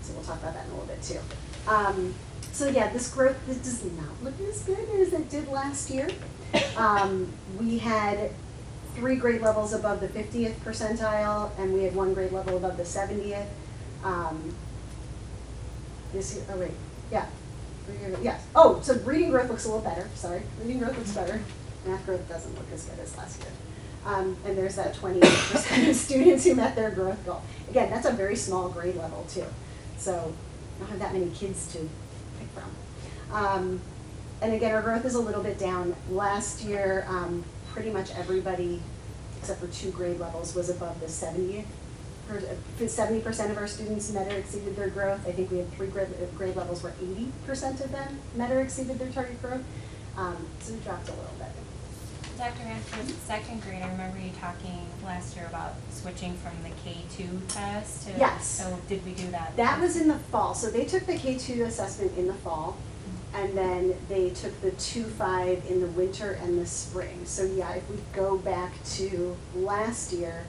So we'll talk about that in a little bit too. So yeah, this growth, this does not look as good as it did last year. We had 3 grade levels above the 50th percentile, and we had 1 grade level above the 70th. This year, oh wait, yeah. Yes. Oh, so reading growth looks a little better. Sorry, reading growth looks better. Math growth doesn't look as good as last year. And there's that 28% of students who met their growth goal. Again, that's a very small grade level too. So I don't have that many kids to pick from. And again, our growth is a little bit down. Last year, pretty much everybody, except for 2 grade levels, was above the 70th. 70% of our students met or exceeded their growth. I think we had 3 grade levels where 80% of them met or exceeded their target growth. So we dropped a little bit. Dr. Hanford, second grade, I remember you talking last year about switching from the K2 test to. Yes. So did we do that? That was in the fall. So they took the K2 assessment in the fall, and then they took the 2-5 in the winter and the spring. So yeah, if we go back to last year,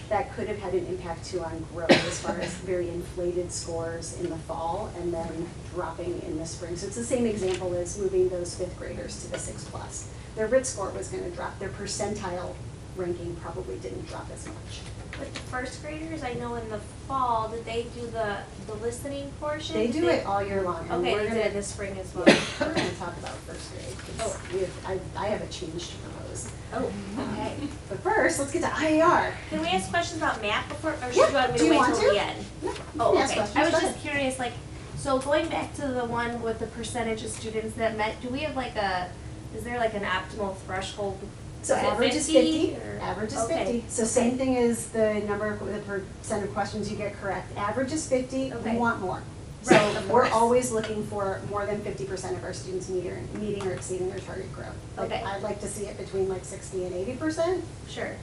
that could have had an impact too on growth as far as very inflated scores in the fall and then dropping in the spring. So it's the same example as moving those 5th graders to the 6+. Their RIT score was going to drop. Their percentile ranking probably didn't drop as much. With the first graders, I know in the fall, did they do the listening portion? They do it all year long. and Okay, we're they did gonna- it in the spring as well. Yeah, we're going to talk about first grade. 'Cause I have a change to propose. Oh, okay. But first, let's get to IAR. Can we ask questions about math before, or Yeah, should you want me do to you wait want till to? the end? No, you Oh, can ask okay. questions. I was Go just ahead. curious, like, so going back to the one with the percentage of students that met, do we have like is there like an optimal threshold? So it average is 50, or- average is okay, 50. So okay. same thing as the percent of questions you get correct. Average is 50, we Okay. want more. Right, So of we're course. always looking for more than 50% of our students meeting or exceeding their target growth. Like, Okay. I'd like to see it between like 60 and 80%. Sure,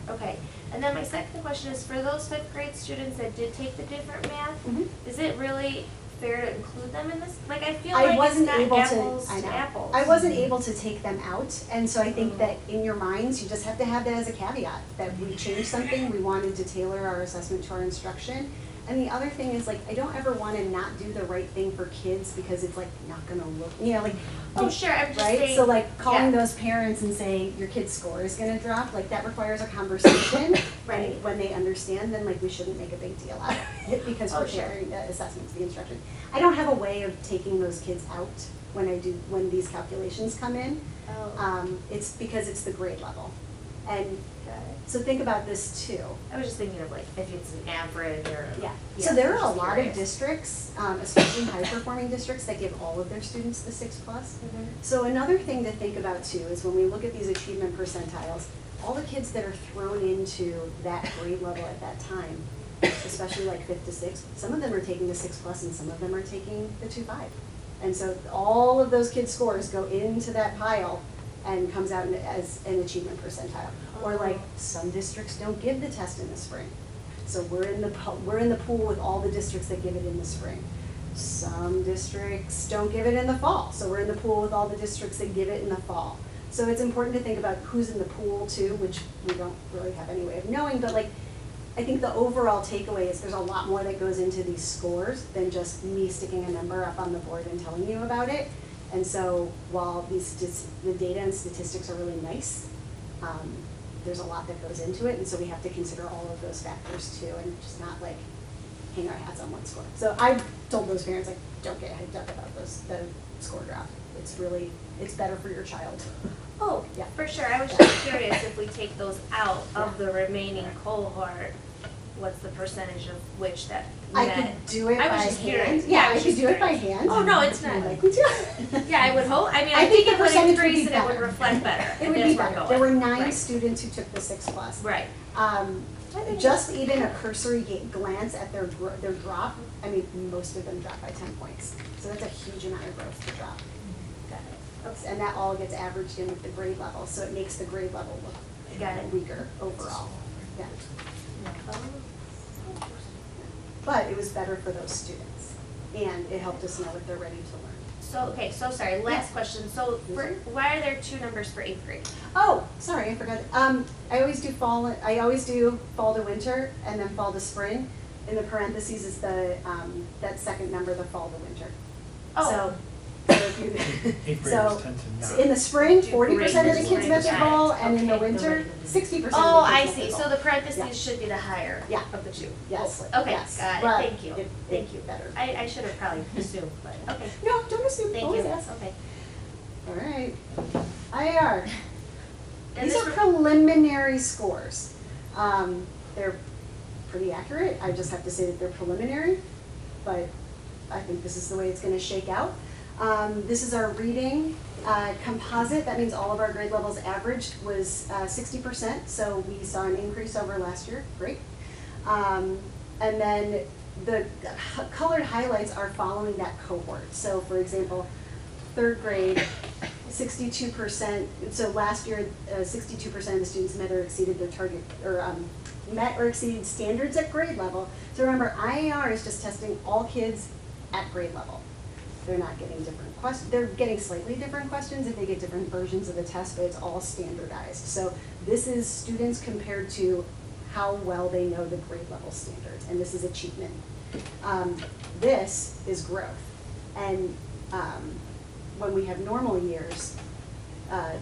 okay. And then my second question is, for those 5th grade students that did take the different math, Mhm. is it really fair to include them in this? Like, I feel I like it's wasn't not able apples to, I to know. apples. I wasn't able to take them out, and so I think Mhm. that in your minds, you just have to have that as a caveat, that we changed something, we wanted to tailor our assessment to our instruction. And the other thing is, like, I don't ever wanna not do the right thing for kids because it's like not gonna look, like. Oh, sure, I'm just Right, saying. so like calling yeah. those parents and saying your kid's score is gonna drop, like that requires a conversation. Right. And when they understand, then like we shouldn't make a big deal out of it because Oh, we're sure. sharing the assessments, the instruction. I don't have a way of taking those kids out when these calculations come in. Oh, It's because it's the grade level. And got it. so think about this too. I was just thinking of like, if it's an average or. Yeah, so there are a just lot of curious. districts, especially high-performing districts, that give all of their students the 6+. Mhm. So another thing to think about too is when we look at these achievement percentiles, all the kids that are thrown into that grade level at that time, especially like 5th to 6th, some of them are taking the 6+ and some of them are taking the 2-5. And so all of those kids' scores go into that pile and comes out as an achievement percentile. Or like some districts don't give the test in the spring. So we're in the pool with all the districts that give it in the spring. Some districts don't give it in the fall, so we're in the pool with all the districts that give it in the fall. So it's important to think about who's in the pool too, which we don't really have any way of knowing, but like, I think the overall takeaway is there's a lot more that goes into these scores than just me sticking a number up on the board and telling you about it. And so while the data and statistics are really nice, there's a lot that goes into it, and so we have to consider all of those factors too, and just not like hang our hats on one score. So I told those parents, like, don't get hyped up about the score drop. It's better for your child. Oh, Yeah. for sure. I was just curious if we take those out of the remaining cohort, what's the percentage of which that I met? could do it I by was just hand. curious. Yeah, I I was could just do it by curious. hand. Oh, no, it's If you'd not. like me to. Yeah, I would hope. I mean, I I think think it the would percentage would be increase and it would better. reflect better. It would That's be where we're better. going. There were 9 Right. students who took the 6+. Right. Just even a cursory glance at their drop, I mean, most of them drop by 10 points. So that's a huge amount of growth to drop. Got it. And that all gets averaged in with the grade level, so it makes the grade level look Got it. weaker overall, yeah. But it was better for those students, and it helped us know if they're ready to learn. So, okay, so sorry, last question. So why are there 2 numbers for 8th grade? Oh, sorry, I forgot. I always do fall to winter and then fall to spring. In the parentheses is the, that second number, the fall to winter. Oh. So if you, Eighth so graders tend to not. in the spring, Do 40% of the graders kids like met their that? goal, and in the Okay. winter, 60% Oh, of the I kids met see. their So goal. the parentheses Yeah. should be the higher Yeah. of the 2. Yes, Okay, yes. got it. But Thank you. Thank you. better. I should have probably assumed, but okay. No, don't assume, Thank always you. ask. Okay. All right. IAR. And These this are re- preliminary scores. They're pretty accurate. I just have to say that they're preliminary, but I think this is the way it's going to shake out. This is our reading composite. That means all of our grade levels averaged was 60%, so we saw an increase over last year. Great. And then the colored highlights are following that cohort. So for example, 3rd grade, 62%, so last year, 62% of the students met or exceeded their target, or met or exceeded standards at grade level. So remember, IAR is just testing all kids at grade level. They're not getting different questions, they're getting slightly different questions if they get different versions of the test, but it's all standardized. So this is students compared to how well they know the grade level standards, and this is achievement. This is growth. And when we have normal years,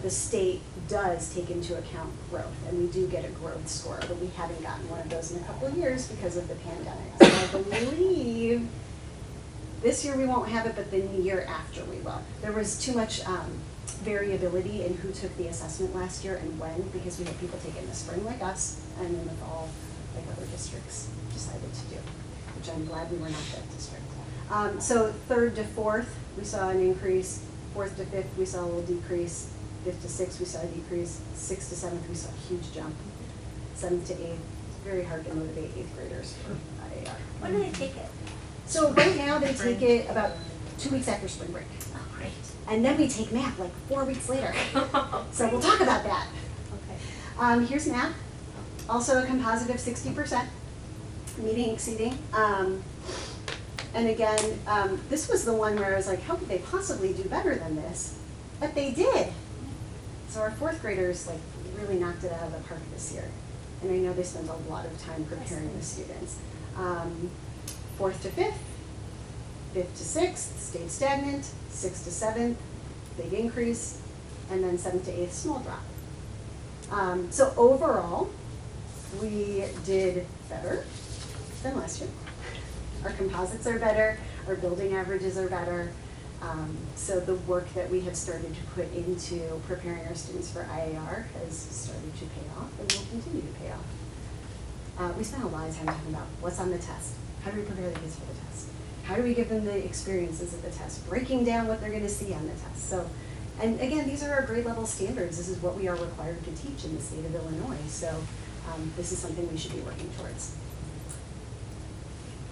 the state does take into account growth, and we do get a growth score, but we haven't gotten one of those in a couple of years because of the pandemic. So I believe this year we won't have it, but then the year after we will. There was too much variability in who took the assessment last year and when, because we had people take it in the spring like us, and in the fall like other districts decided to do, which I'm glad we were not that district. So 3rd to 4th, we saw an increase. 4th to 5th, we saw a little decrease. 5th to 6th, we saw a decrease. 6th to 7th, we saw a huge jump. 7th to 8th, it's very hard to motivate 8th graders for IAR. When do they take it? So right now, they take it about 2 weeks after spring break. Oh, great. And then we take math like 4 weeks later. So we'll talk about that. Okay. Here's math, also a composite of 60%, meeting, exceeding. And again, this was the one where I was like, how could they possibly do better than this? But they did. So our 4th graders like really knocked it out of the park this year. And I know they spent a lot of time preparing the students. 4th to 5th, 5th to 6th, stayed stagnant. 6th to 7th, big increase. And then 7th to 8th, small drop. So overall, we did better than last year. Our composites are better, our building averages are better. So the work that we have started to put into preparing our students for IAR has started to pay off and will continue to pay off. We spent a lot of time talking about what's on the test. How do we prepare the kids for the test? How do we give them the experiences of the test? Breaking down what they're going to see on the test. So, and again, these are our grade level standards. This is what we are required to teach in the state of Illinois. So this is something we should be working towards.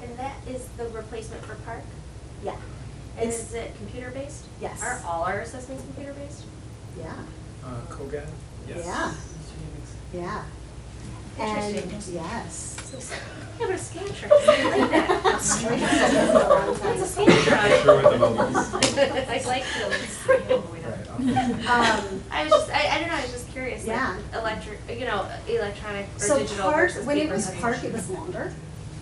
And that is the replacement for Park? Yeah. And It's- is it computer-based? Yes. Are all our assessments computer-based? Yeah. Kogan? Yes. Yeah. Yeah. And Interesting. yes. Yeah, but a Scantron, I like that. It's a Scantron. Sure with the mobiles. I like those. Right. I was just, I don't know, I was just curious, like, Yeah. electronic or So digital Park, versus when it paper was assessment. Park, it was longer.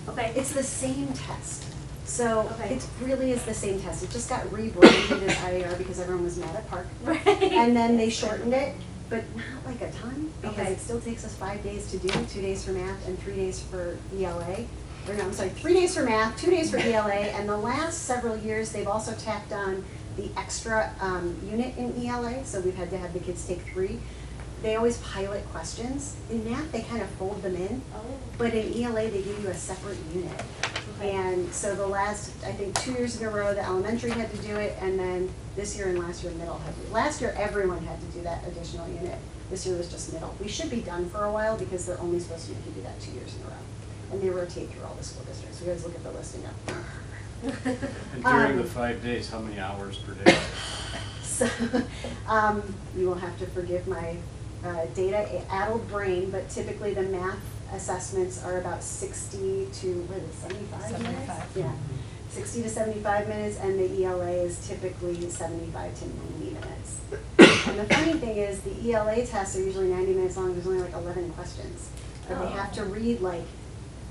Okay. It's the same test. So Okay. it really is the same test. It just got rebranded as IAR because everyone was mad at Park. Right. And then they shortened it, but not like a ton, because Okay. it still takes us 5 days to do, 2 days for math and 3 days for ELA. Or no, I'm sorry, 3 days for math, 2 days for ELA, and the last several years, they've also tacked on the extra unit in ELA, so we've had to have the kids take 3. They always pilot questions. In math, they kind of fold them in, Oh. but in ELA, they give you a separate unit. Okay. And so the last, I think 2 years in a row, the elementary had to do it, and then this year and last year, middle had to. Last year, everyone had to do that additional unit. This year was just middle. We should be done for a while because they're only supposed to make you do that 2 years in a row. And they rotate through all the school districts. So you guys look at the list and go. And during the 5 days, how many hours per day? So, you will have to forgive my data-addled brain, but typically the math assessments are about 60 to, what is it, 75 minutes? 75. Yeah, 60 to 75 minutes, and the ELA is typically 75 to 90 minutes. And the funny thing is, the ELA tests are usually 90 minutes long, there's only like 11 questions. But they have to read like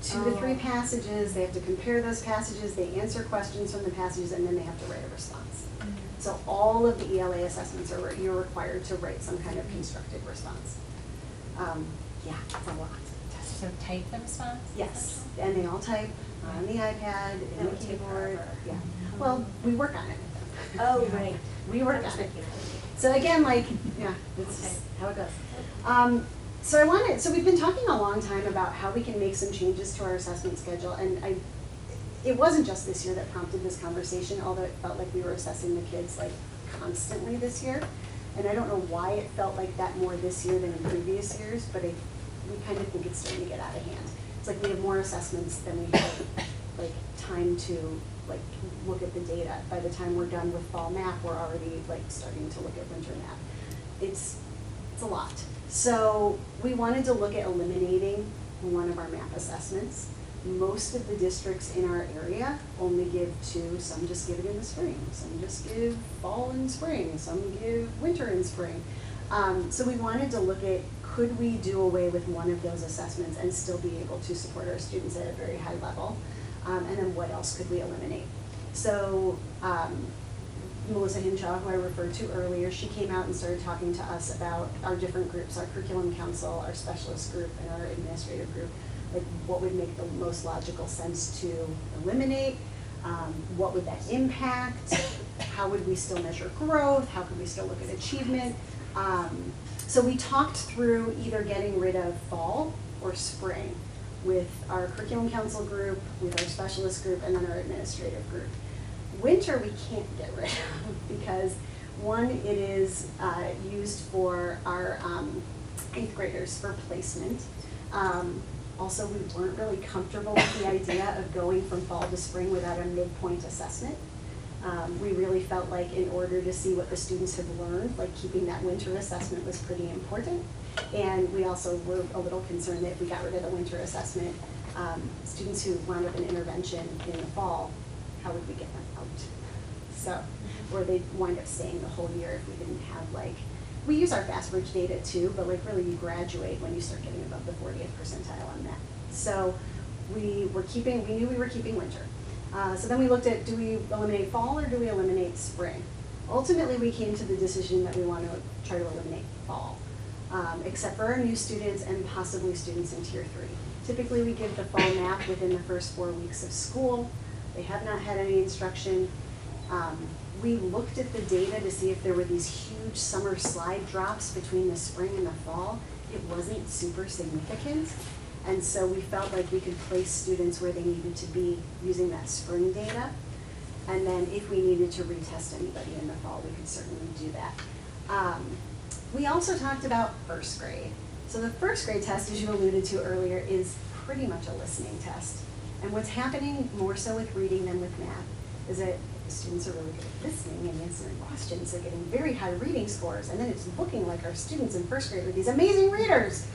2 to 3 passages, they have to compare those passages, they answer questions from the passages, and then they have to write a response. So all of the ELA assessments are, you're required to write some kind of constructed response. Yeah, it's a lot. So type the response? Yes, and they all type on the iPad, in the keyboard, yeah. Well, we work on it with them. Oh, right. We work on it. So again, like, yeah, that's just how it goes. So we've been talking a long time about how we can make some changes to our assessment schedule, and it wasn't just this year that prompted this conversation, although it felt like we were assessing the kids like constantly this year. And I don't know why it felt like that more this year than in previous years, but we kind of think it's starting to get out of hand. It's like we have more assessments than we have like time to like look at the data. By the time we're done with fall math, we're already like starting to look at winter math. It's a lot. So we wanted to look at eliminating one of our math assessments. Most of the districts in our area only give 2, some just give it in the spring, some just give fall and spring, some give winter and spring. So we wanted to look at, could we do away with one of those assessments and still be able to support our students at a very high level? And then what else could we eliminate? So Melissa Hinshaw, who I referred to earlier, she came out and started talking to us about our different groups, our curriculum council, our specialist group, and our administrative group. Like what would make the most logical sense to eliminate, what would that impact, how would we still measure growth, how could we still look at achievement. So we talked through either getting rid of fall or spring with our curriculum council group, with our specialist group, and then our administrative group. Winter we can't get rid of because one, it is used for our 8th graders for placement. Also, we weren't really comfortable with the idea of going from fall to spring without a midpoint assessment. We really felt like in order to see what the students have learned, like keeping that winter assessment was pretty important. And we also were a little concerned that if we got rid of the winter assessment, students who wound up in intervention in the fall, how would we get them out? So, or they'd wind up staying the whole year if we didn't have like, we use our FastBridge data too, but like really you graduate when you start getting above the 40th percentile on that. So we knew we were keeping winter. So then we looked at, do we eliminate fall or do we eliminate spring? Ultimately, we came to the decision that we want to try to eliminate fall, except for our new students and possibly students in Tier 3. Typically, we give the fall math within the first 4 weeks of school. They have not had any instruction. We looked at the data to see if there were these huge summer slide drops between the spring and the fall. It wasn't super significant. And so we felt like we could place students where they needed to be using that spring data. And then if we needed to retest anybody in the fall, we could certainly do that. We also talked about first grade. So the first grade test, as you alluded to earlier, is pretty much a listening test. And what's happening more so with reading than with math is that the students are really good at listening and answering questions. They're getting very high reading scores. And then it's looking like our students in first grade are these amazing readers.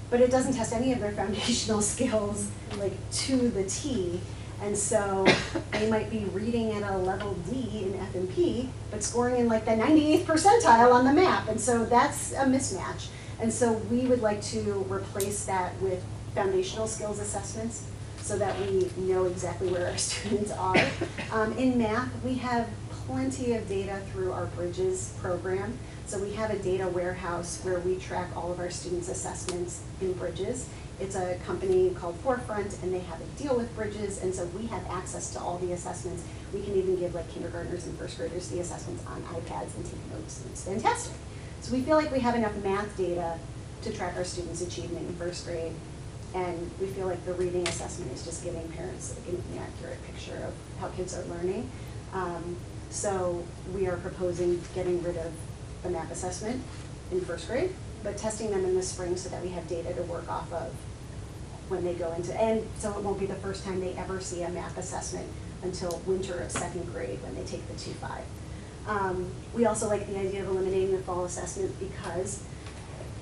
But it doesn't test any of their foundational skills like to the T. And so they might be reading at a level D in F&P, but scoring in like the 98th percentile on the map. And so that's a mismatch. And so we would like to replace that with foundational skills assessments so that we know exactly where our students are. In math, we have plenty of data through our Bridges program. So we have a data warehouse where we track all of our students' assessments in Bridges. It's a company called Forefront, and they have a deal with Bridges, and so we have access to all the assessments. We can even give like kindergartners and first graders the assessments on iPads and take notes, and it's fantastic. So we feel like we have enough math data to track our students' achievement in first grade, and we feel like the reading assessment is just giving parents like an accurate picture of how kids are learning. So we are proposing getting rid of the map assessment in first grade, but testing them in the spring so that we have data to work off of when they go into, and so it won't be the first time they ever see a math assessment until winter of second grade when they take the 2-5. We also like the idea of eliminating the fall assessment because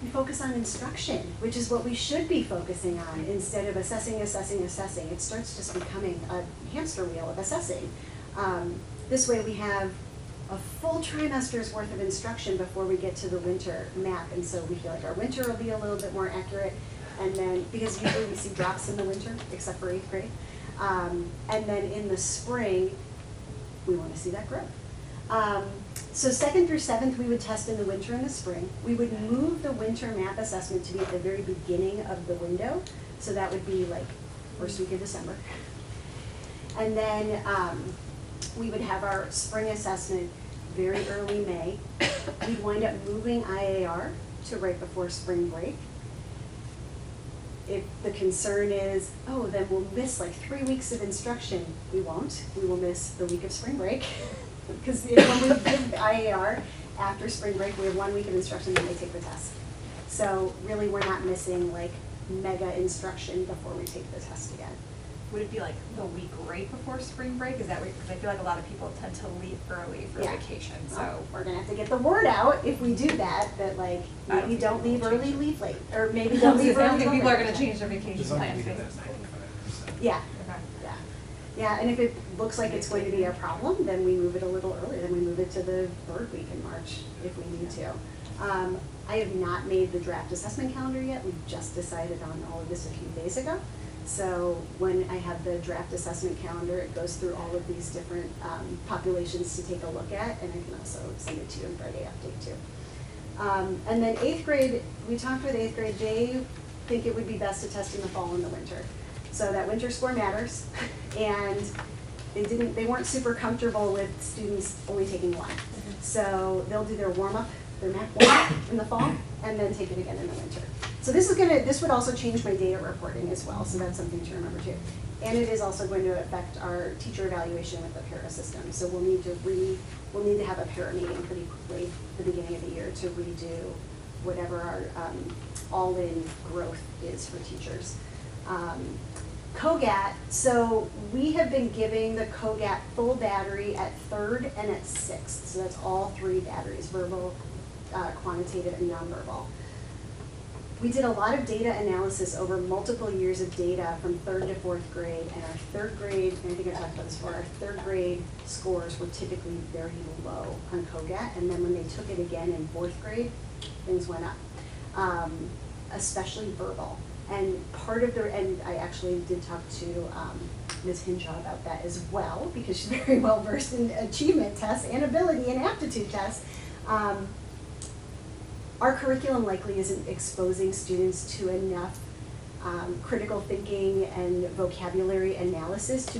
we focus on instruction, which is what we should be focusing on instead of assessing. It starts just becoming a hamster wheel of assessing. This way we have a full trimester's worth of instruction before we get to the winter map, and so we feel like our winter will be a little bit more accurate, and then, because usually we see drops in the winter, except for 8th grade, and then in the spring, we want to see that growth. So 2nd through 7th, we would test in the winter and the spring. We would move the winter map assessment to be at the very beginning of the window, so that would be like first week of December. And then we would have our spring assessment very early May. We'd wind up moving IAR to right before spring break. If the concern is, oh, then we'll miss like 3 weeks of instruction, we won't. We will miss the week of spring break. Because when we give IAR after spring break, we have 1 week of instruction, then they take the test. So really, we're not missing like mega instruction before we take the test again. Would it be like the week right before spring break? Is that what, because I feel like a lot of people tend to leave early for Yeah. vacation, so. So we're gonna have to get the word out if we do that, that like, I don't maybe think don't people leave will early, change it. leave late, or maybe don't leave I early. don't think people are gonna late. change their vacation As long as plans. we get that based- 95%. Yeah, Okay. yeah. Yeah, and if it looks like it's going to be a problem, then we move it a little earlier, then we move it to the 3rd week in March if we need to. I have not made the draft assessment calendar yet, we just decided on all of this a few days ago. So when I have the draft assessment calendar, it goes through all of these different populations to take a look at, and I can also send it to you in Friday update too. And then 8th grade, we talked with 8th grade, they think it would be best to test in the fall and the winter. So that winter score matters, and they weren't super comfortable with students only taking one. So they'll do their warm-up, their MAC warm-up in the fall, and then take it again in the winter. So this would also change my data reporting as well, so that's something to remember too. And it is also going to affect our teacher evaluation with the para system. So we'll need to have a para meeting pretty quickly at the beginning of the year to redo whatever our all-in growth is for teachers. COGAT, so we have been giving the COGAT full battery at 3rd and at 6th. So that's all 3 batteries, verbal, quantitative, and nonverbal. We did a lot of data analysis over multiple years of data from 3rd to 4th grade, and our 3rd grade, and I think I talked about this before, our 3rd grade scores were typically very low on COGAT, and then when they took it again in 4th grade, things went up, especially verbal. And and I actually did talk to Ms. Hinshaw about that as well, because she's very well versed in achievement tests and ability and aptitude tests. Our curriculum likely isn't exposing students to enough critical thinking and vocabulary analysis to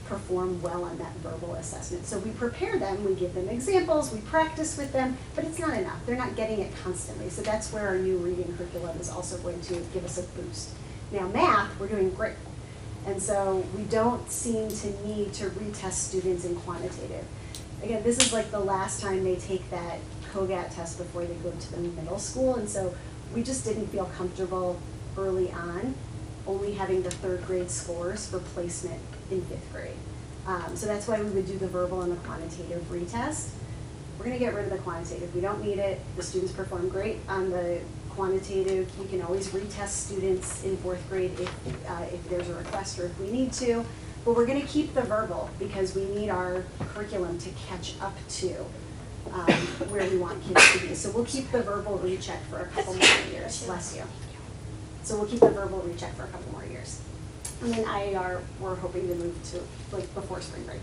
perform well on that verbal assessment. So we prepare them, we give them examples, we practice with them, but it's not enough. They're not getting it constantly. So that's where our new reading curriculum is also going to give us a boost. Now math, we're doing great. And so we don't seem to need to retest students in quantitative. Again, this is like the last time they take that COGAT test before they go to the middle school, and so we just didn't feel comfortable early on only having the 3rd grade scores for placement in 5th grade. So that's why we would do the verbal and the quantitative retest. We're gonna get rid of the quantitative. We don't need it. The students perform great on the quantitative. We can always retest students in 4th grade if there's a request or if we need to. But we're gonna keep the verbal because we need our curriculum to catch up to where we want kids to be. So we'll keep the verbal recheck for a couple more years. Bless you. So we'll keep the verbal recheck for a couple more years. And then IAR, we're hoping to move to like before spring break.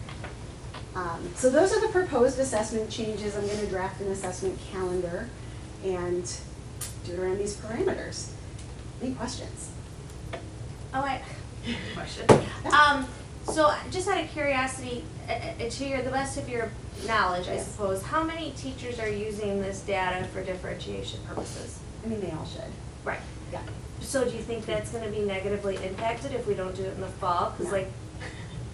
So those are the proposed assessment changes. I'm gonna draft an assessment calendar and do it around these parameters. Any questions? Oh, question. So just out of curiosity, to the best of your knowledge, I Yes. suppose, how many teachers are using this data for differentiation purposes? I mean, they all should. Right. Yeah. So do you think that's gonna be negatively impacted if we don't do it in the fall? Cause No. like,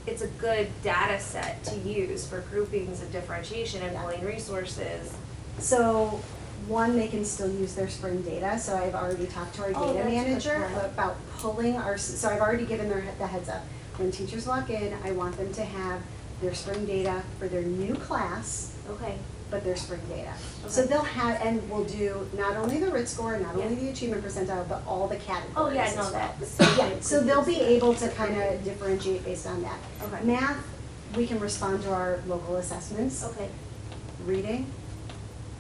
it's a good data set to use for groupings and differentiation and Yeah. pulling resources. So, one, they can still use their spring data, so I've already talked to our Oh, data that's a good manager point. about pulling so I've already given the heads up. When teachers walk in, I want them to have their spring data for their new class, Okay. but they're spring data. So they'll have, and we'll do not only the RIT score, not only the achievement percentile, but all the categories. Oh, yeah, I as know well. that. So, yeah, so they'll be able to kind of differentiate based on that. Okay. Math, we can respond to our local assessments. Okay. Reading,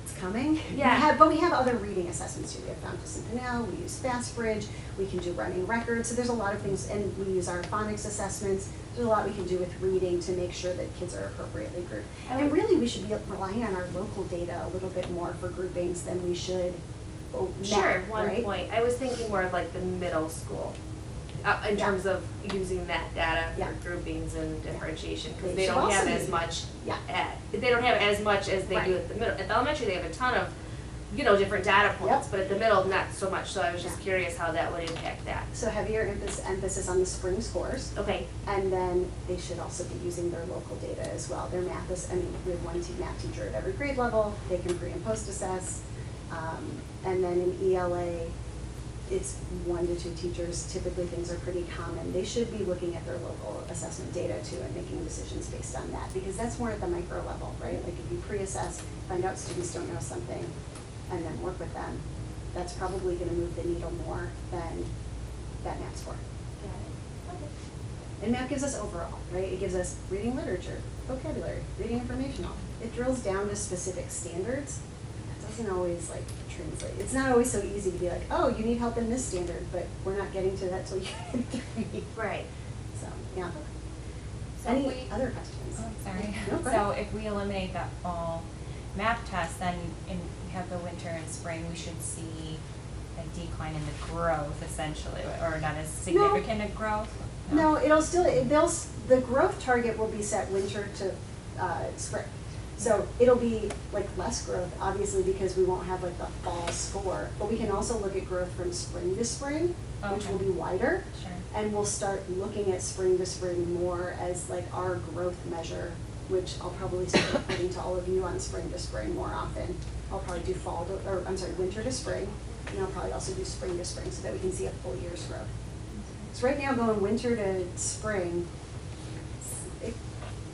it's coming. Yeah. But we have other reading assessments too. We have Fountas and Pinnell, we use FastBridge, we can do running records. So there's a lot of things, and we use our phonics assessments. There's a lot we can do with reading to make sure that kids are appropriately grouped. And really, we should be relying on our local data a little bit more for groupings than we should Sure, math, one right? point. I was thinking more of like the middle school, in Yeah. terms of using that data Yeah. for groupings and differentiation, because They they should don't also have be- as much Yeah. they don't have as much as they do Right. at the middle. At the elementary, they have a ton of, different data points, Yep. but at the middle, not so much. So I was just Yeah. curious how that would impact that. So heavier emphasis on the spring scores. Okay, And then they should also be using their local data as well. Their math is, I mean, we have one math teacher at every grade level, they can pre and post assess. And then in ELA, it's 1 to 2 teachers, typically things are pretty common. They should be looking at their local assessment data too and making decisions based on that, because that's more at the micro level, right? Like if you pre-assess, find out students don't know something, and then work with them, that's probably gonna move the needle more than that math score. got it. Okay. And math gives us overall, right? It gives us reading literature, vocabulary, reading informational. It drills down to specific standards. That doesn't always like translate. It's not always so easy to be like, oh, you need help in this standard, but we're not getting to that till you get 3. Right. So, yeah. So Any we- other questions? Oh, sorry. No, go So ahead. if we eliminate that fall math test, then we have the winter and spring, we should see a decline in the growth essentially, or not as significant a growth? No, it'll still, the growth target will be set winter to spring. So it'll be like less growth, obviously, because we won't have like the fall score. But we can also look at growth from spring to spring, which Okay. will be wider. Sure. And we'll start looking at spring to spring more as like our growth measure, which I'll probably start reporting to all of you on spring to spring more often. I'll probably do winter to spring, and I'll probably also do spring to spring so that we can see a full year's growth. So right now, going winter to spring, it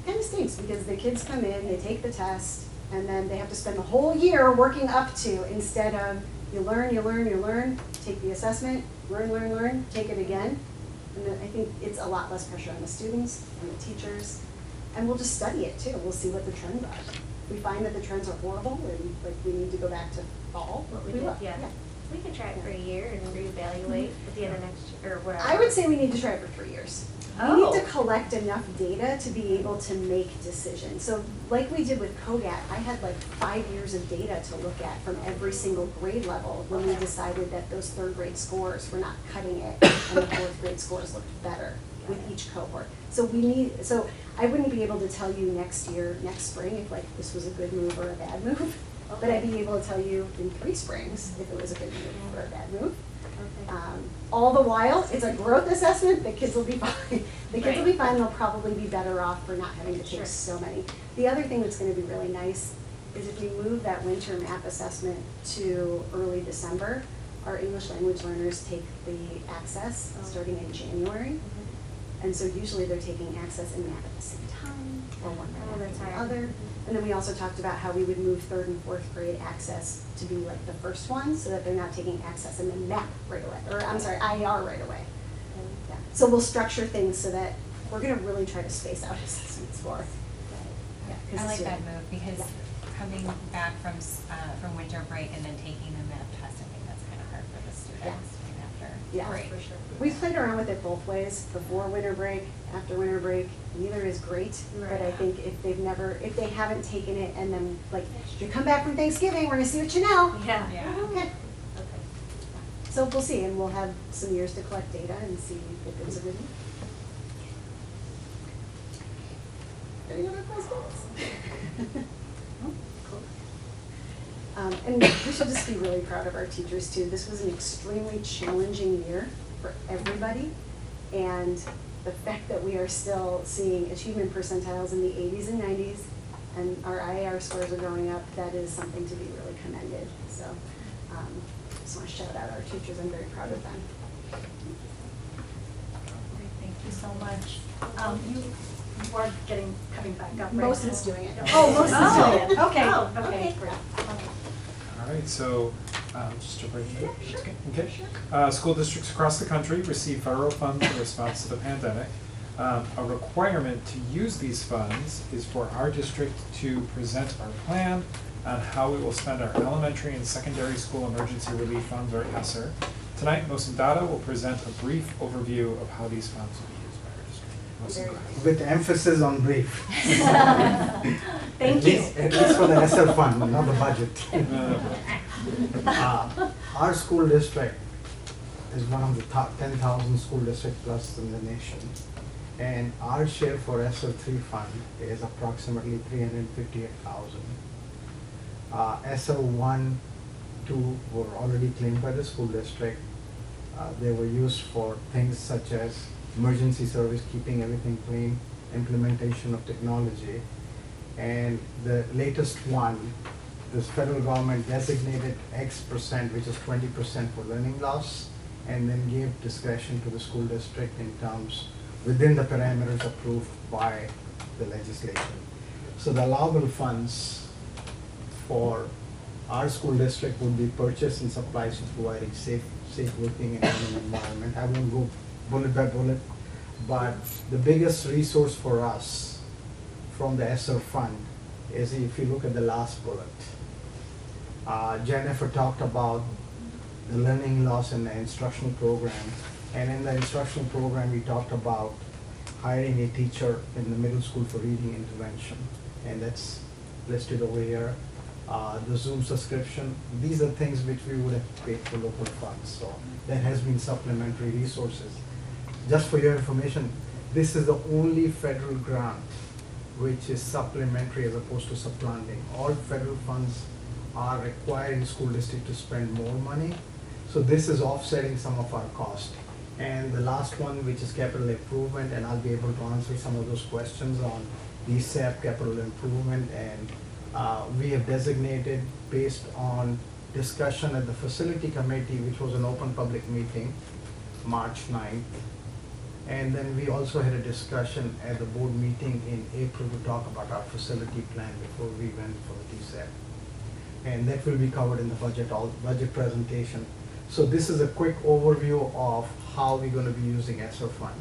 kind of stinks because the kids come in, they take the test, and then they have to spend the whole year working up to, instead of you learn, take the assessment, learn, take it again. And then I think it's a lot less pressure on the students and the teachers, and we'll just study it too. We'll see what the trends are. If we find that the trends are horrible and like we need to go back to fall, What we we did, will. yeah. We could try it for a year and reevaluate at the end of next year, or whatever. I would say we need to try it for 3 years. We Oh. need to collect enough data to be able to make decisions. So like we did with COGAT, I had like 5 years of data to look at from every single grade level when we decided that those 3rd grade scores were not cutting it and the 4th grade scores looked better with each cohort. So I wouldn't be able to tell you next spring, if like this was a good move or a bad move. But I'd be able to tell you in 3 springs if it was a good move or a bad move. Okay. All the while, it's a growth assessment, the kids will be fine. The kids will be fine, they'll probably be better off for not having to take Sure. so many. The other thing that's gonna be really nice is if we move that winter math assessment to early December, our English language learners take the access starting in January. And so usually they're taking access and math at the same time, or one Oh, right that's after the hard. other. And then we also talked about how we would move 3rd and 4th grade access to be like the first one, so that they're not taking access and then math right away, or I'm sorry, IER right away. Yeah. So we'll structure things so that we're gonna really try to space out assessments for. Yeah, 'cause I like it's- that move, because Yeah. coming back from winter break and then taking the math test, I think that's kind of hard for the students right after. Yeah. break. For sure. We played around with it both ways, before winter break, after winter break, neither is great. But I Right. think if they haven't taken it and then like, you come back from Thanksgiving, we're gonna see what you know. Yeah. Yeah. Okay. Okay. So we'll see, and we'll have some years to collect data and see if it's a good move. Any other questions? Oh, cool. And we should just be really proud of our teachers too. This was an extremely challenging year for everybody. And the fact that we are still seeing achievement percentiles in the 80s and 90s, and our IAR scores are going up, that is something to be really commended. So just want to shout out our teachers. I'm very proud of them. Great, thank you so much. You are coming back up, right? Most of it's doing it. Oh, most of it's Oh. doing it, okay, Oh, okay, okay. great. All right, so, just to break it. Okay. School districts across the country receive federal funds in response to the pandemic. A requirement to use these funds is for our district to present our plan on how we will spend our elementary and secondary school emergency relief funds, or ESSER. Tonight, Mohsen Dada will present a brief overview of how these funds will be used by our district. Mohsen, go ahead. With emphasis on brief. Thank you. At least for the ESSER fund, not the budget. Our school district is one of the top 10,000 school districts plus in the nation. And our share for ESSER 3 fund is approximately 358,000. ESSER 1, 2 were already claimed by the school district. They were used for things such as emergency service, keeping everything clean, implementation of technology. And the latest one, this federal government designated X%, which is 20% for learning loss, and then gave discretion to the school district in terms within the parameters approved by the legislation. So the allowable funds for our school district would be purchased and supplies to providing safe working and learning environment. I won't go bullet by bullet, but the biggest resource for us from the ESSER fund is, if you look at the last bullet. Jennifer talked about the learning loss in the instructional program. And in the instructional program, we talked about hiring a teacher in the middle school for reading intervention. And that's listed over here. The Zoom subscription, these are things which we would have paid for local funds. So that has been supplementary resources. Just for your information, this is the only federal grant which is supplementary as opposed to supplanting. All federal funds are requiring school district to spend more money. So this is offsetting some of our cost. And the last one, which is capital improvement, and I'll be able to answer some of those questions on DSAP capital improvement. And we have designated, based on discussion at the facility committee, which was an open public meeting, March 9th. And then we also had a discussion at the board meeting in April to talk about our facility plan before we went for the DSAP. And that will be covered in the budget presentation. So this is a quick overview of how we're going to be using ESSER fund.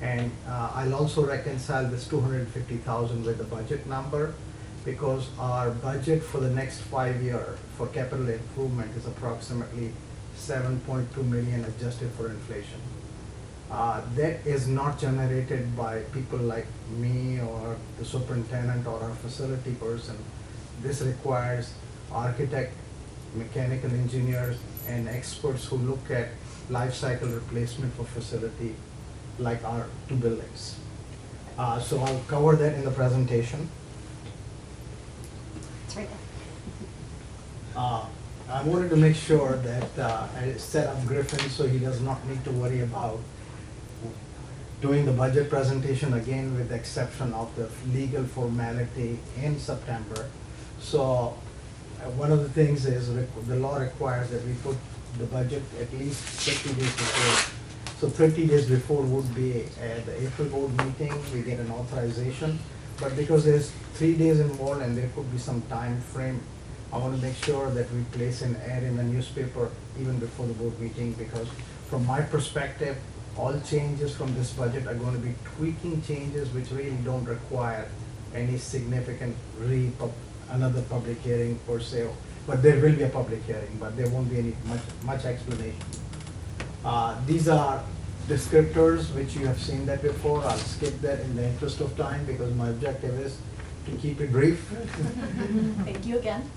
And I'll also reconcile this 250,000 with the budget number, because our budget for the next 5 years for capital improvement is approximately 7.2 million adjusted for inflation. That is not generated by people like me or the superintendent or our facility person. This requires architect, mechanical engineers, and experts who look at life cycle replacement for facility like our 2 buildings. So I'll cover that in the presentation. It's right there. I wanted to make sure that I set up Griffin so he does not need to worry about doing the budget presentation again, with the exception of the legal formality in September. So one of the things is the law requires that we put the budget at least 50 days before. So 30 days before would be at the April board meeting, we get an authorization. But because there's 3 days involved and there could be some time frame, I want to make sure that we place an ad in the newspaper even before the board meeting, because from my perspective, all changes from this budget are going to be tweaking changes which really don't require any significant another public hearing per se. But there will be a public hearing, but there won't be any much explanation. These are descriptors which you have seen that before. I'll skip that in the interest of time because my objective is to keep it brief. Thank you again.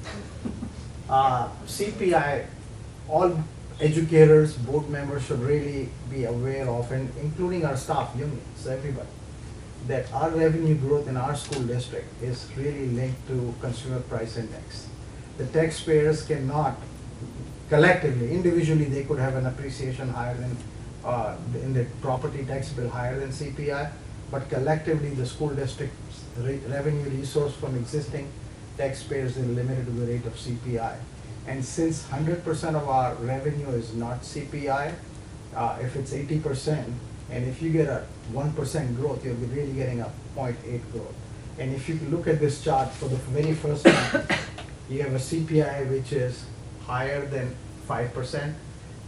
CPI, all educators, board members should really be aware of, and including our staff unions, everybody, that our revenue growth in our school district is really linked to consumer price index. The taxpayers cannot, collectively, individually, they could have an appreciation higher than, in the property tax bill higher than CPI, but collectively, the school district's revenue resource from existing taxpayers is limited to the rate of CPI. And since 100% of our revenue is not CPI, if it's 80%, And if you get a 1% growth, you'll be really getting a 0.8 growth. And if you look at this chart for the very first time, you have a CPI which is higher than 5%.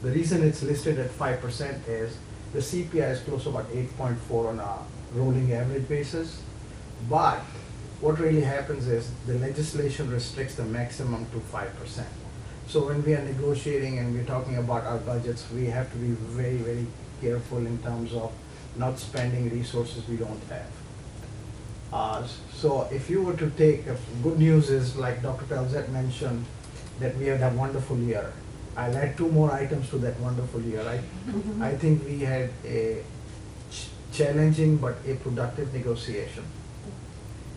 The reason it's listed at 5% is the CPI is close to about 8.4 on a rolling average basis. But what really happens is the legislation restricts the maximum to 5%. So when we are negotiating and we're talking about our budgets, we have to be very, very careful in terms of not spending resources we don't have. So if you were to take, good news is, like Dr. Pelzet mentioned, that we had a wonderful year. I'll add 2 more items to that wonderful year. I think we had a challenging but a productive negotiation.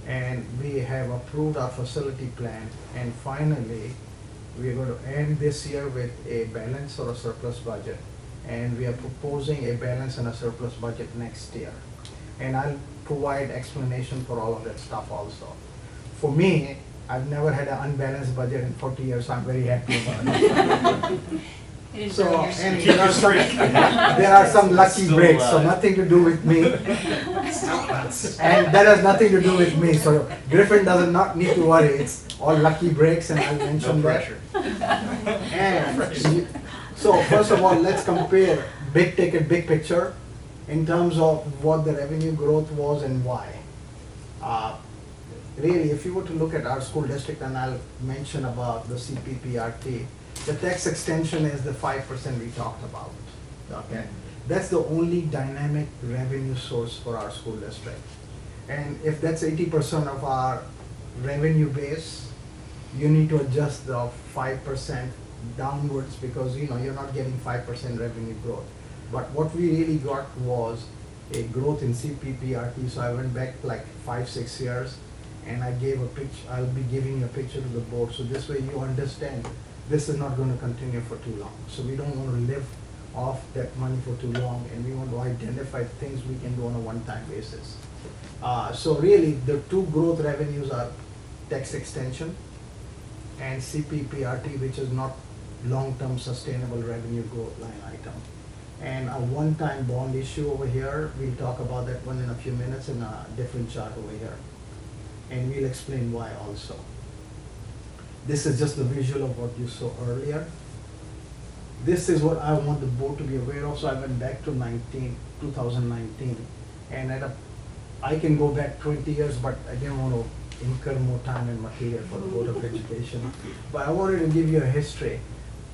And we have approved our facility plan, and finally, we are going to end this year with a balance or a surplus budget. And we are proposing a balance and a surplus budget next year. And I'll provide explanation for all of that stuff also. For me, I've never had an unbalanced budget in 40 years, so I'm very happy about it. It is So, really your and streak. there are some lucky Still breaks, so alive. nothing to do with me. And that has nothing to do with me, so Griffin does not need to worry, it's all lucky breaks, and I'll mention No that. pressure. And so first of all, let's compare big ticket, big picture in terms of what the revenue growth was and why. Really, if you were to look at our school district, and I'll mention about the CPPRT, the tax extension is the 5% we talked about, okay? That's the only dynamic revenue source for our school district. And if that's 80% of our revenue base, you need to adjust the 5% downwards, because you're not getting 5% revenue growth. But what we really got was a growth in CPPRT, so I went back like 5-6 years, and I gave a picture. I'll be giving a picture to the board, so this way you understand this is not going to continue for too long. So we don't want to live off that money for too long, and we want to identify things we can do on a one-time basis. So really, the 2 growth revenues are tax extension and CPPRT, which is not long-term sustainable revenue growth line item. And a one-time bond issue over here, we'll talk about that one in a few minutes in a different chart over here. And we'll explain why also. This is just the visual of what you saw earlier. This is what I want the board to be aware of, so I went back to 2019. And I can go back 20 years, but I didn't want to incur more time and material for the Board of Education. But I wanted to give you a history.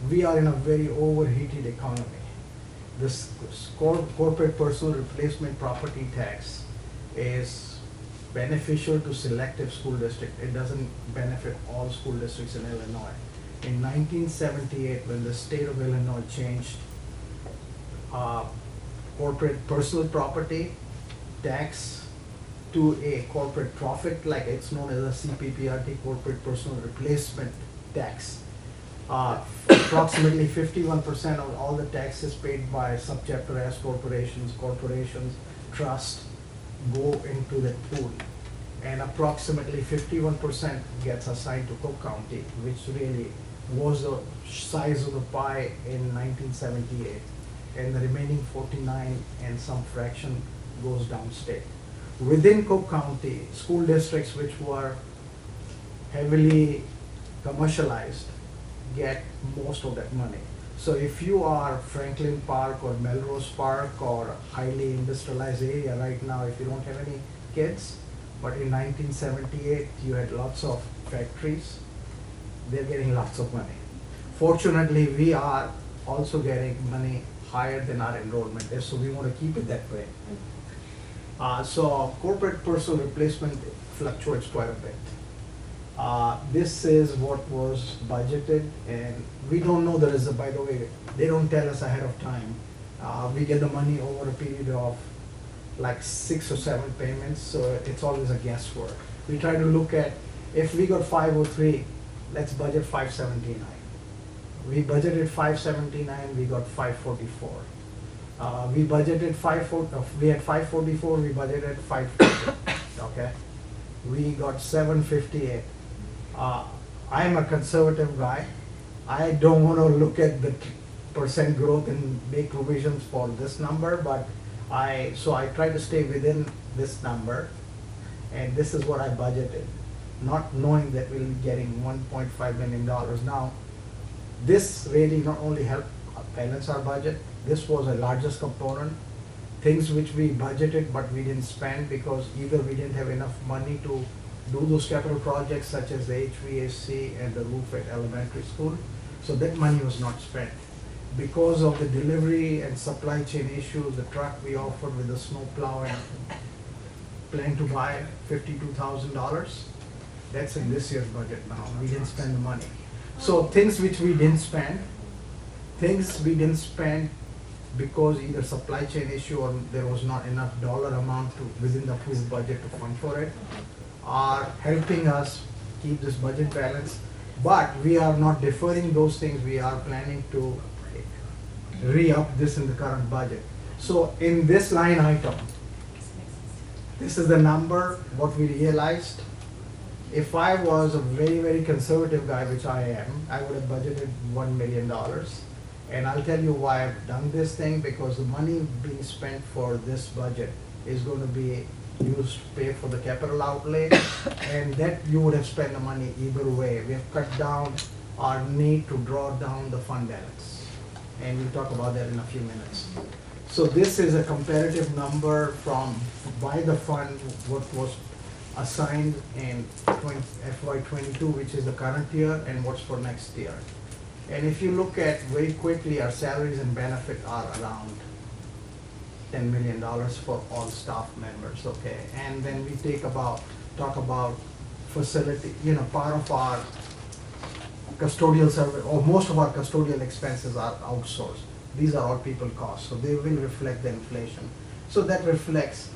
We are in a very overheated economy. This corporate personal replacement property tax is beneficial to selective school districts. It doesn't benefit all school districts in Illinois. In 1978, when the state of Illinois changed corporate personal property tax to a corporate profit, like it's known as a CPPRT, corporate personal replacement tax, approximately 51% of all the taxes paid by subchapter S corporations, trusts, go into that pool. And approximately 51% gets assigned to Cook County, which really was the size of the pie in 1978. And the remaining 49 and some fraction goes downstate. Within Cook County, school districts which were heavily commercialized get most of that money. So if you are Franklin Park or Melrose Park or highly industrialized area right now, if you don't have any kids, but in 1978 you had lots of factories, they're getting lots of money. Fortunately, we are also getting money higher than our enrollment is, so we want to keep it that way. So corporate personal replacement fluctuates quite a bit. This is what was budgeted, and we don't know the result. By the way, they don't tell us ahead of time. We get the money over a period of like 6 or 7 payments, so it's always a guesswork. We try to look at, if we got 503, let's budget 579. We budgeted 579, we got 544. We budgeted we had 544, we budgeted 540, okay? We got 758. I'm a conservative guy. I don't want to look at the percent growth and make provisions for this number, but So I try to stay within this number, and this is what I budgeted, not knowing that we'll be getting $1.5 million. Now, this really not only helped balance our budget, this was the largest component. Things which we budgeted but we didn't spend because either we didn't have enough money to do those capital projects such as the HVAC and the roof at elementary school. So that money was not spent. Because of the delivery and supply chain issues, the truck we offered with the snow plow and plan to buy $52,000. That's in this year's budget now. We didn't spend the money. So things which we didn't spend, because either supply chain issue or there was not enough dollar amount to within the approved budget to fund for it, are helping us keep this budget balance. But we are not deferring those things. We are planning to re-up this in the current budget. So in this line item, this is the number, what we realized. If I was a very, very conservative guy, which I am, I would have budgeted $1 million. And I'll tell you why I've done this thing, because the money being spent for this budget is going to be used to pay for the capital outlay, and that you would have spent the money either way. We have cut down our need to draw down the fund balance, and we'll talk about that in a few minutes. So this is a comparative number from by the fund, what was assigned in FY22, which is the current year, and what's for next year. And if you look at very quickly, our salaries and benefit are around $10 million for all staff members, okay? And then we talk about facility, part of our custodial service, or most of our custodial expenses are outsourced. These are all people costs, so they will reflect the inflation. So that reflects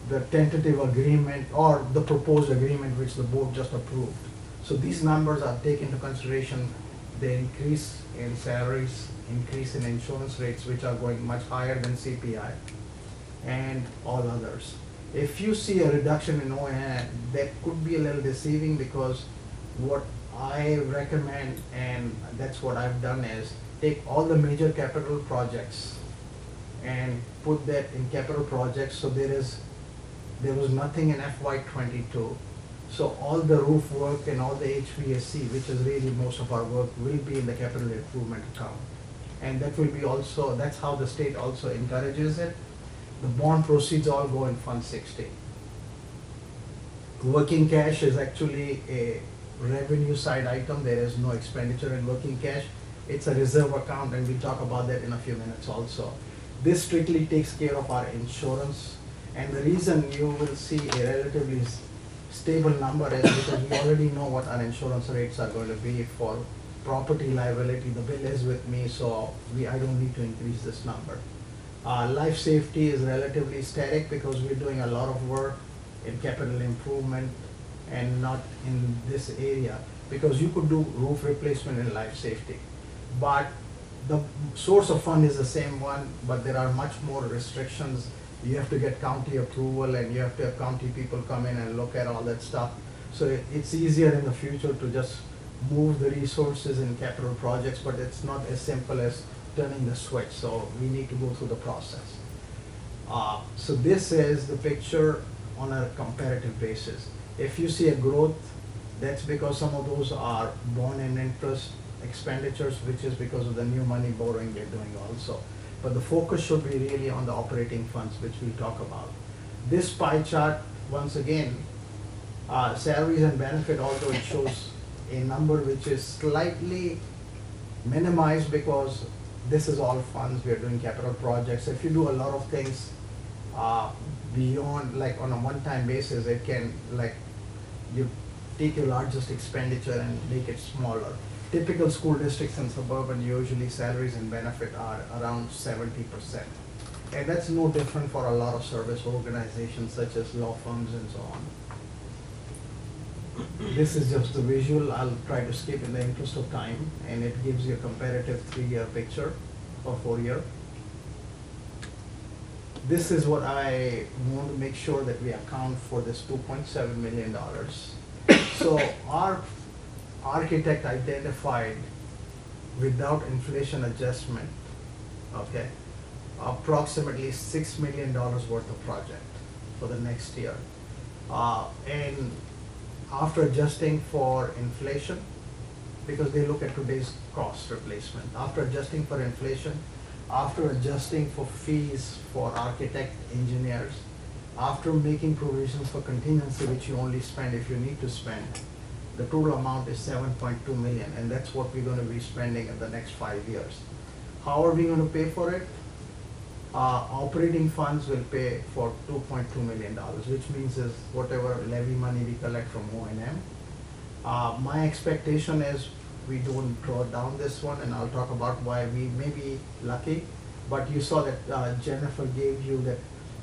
the tentative agreement or the proposed agreement which the board just approved. So these numbers are taken into consideration, the increase in salaries, increase in insurance rates, which are going much higher than CPI, and all others. If you see a reduction in O&M, that could be a little deceiving, because what I recommend, and that's what I've done, is take all the major capital projects and put that in capital projects. So there was nothing in FY22. So all the roof work and all the HVAC, which is really most of our work, will be in the capital improvement account. And that will be also, that's how the state also encourages it. The bond proceeds all go in Fund 60. Working cash is actually a revenue side item. There is no expenditure in working cash. It's a reserve account, and we'll talk about that in a few minutes also. This strictly takes care of our insurance, and the reason you will see a relatively stable number is because we already know what our insurance rates are going to be for property liability. The bill is with me, so I don't need to increase this number. Life safety is relatively static because we're doing a lot of work in capital improvement and not in this area, because you could do roof replacement in life safety. But the source of fund is the same one, but there are much more restrictions. You have to get county approval, and you have to have county people come in and look at all that stuff. So it's easier in the future to just move the resources in capital projects, but it's not as simple as turning the switch, so we need to go through the process. So this is the picture on a comparative basis. If you see a growth, that's because some of those are bond and interest expenditures, which is because of the new money borrowing we're doing also. But the focus should be really on the operating funds, which we'll talk about. This pie chart, once again, salaries and benefit, although it shows a number which is slightly minimized because this is all funds, we are doing capital projects. If you do a lot of things beyond, like on a one-time basis, it can, like, you take your largest expenditure and make it smaller. Typical school districts in suburban, usually salaries and benefit are around 70%. And that's no different for a lot of service organizations such as law firms and so on. This is just the visual. I'll try to skip in the interest of time, and it gives you a comparative 3-year picture or 4-year. This is what I want to make sure that we account for this $2.7 million. So our architect identified, without inflation adjustment, okay, approximately $6 million worth of project for the next year. And after adjusting for inflation, because they look at today's cost replacement, after adjusting for inflation, after adjusting for fees for architect, engineers, after making provisions for contingency, which you only spend if you need to spend, the total amount is 7.2 million, and that's what we're gonna be spending in the next 5 years. How are we gonna pay for it? Operating funds will pay for $2.2 million, which means is whatever levy money we collect from O&M. My expectation is we don't draw down this one, and I'll talk about why we may be lucky. But you saw that Jennifer gave you that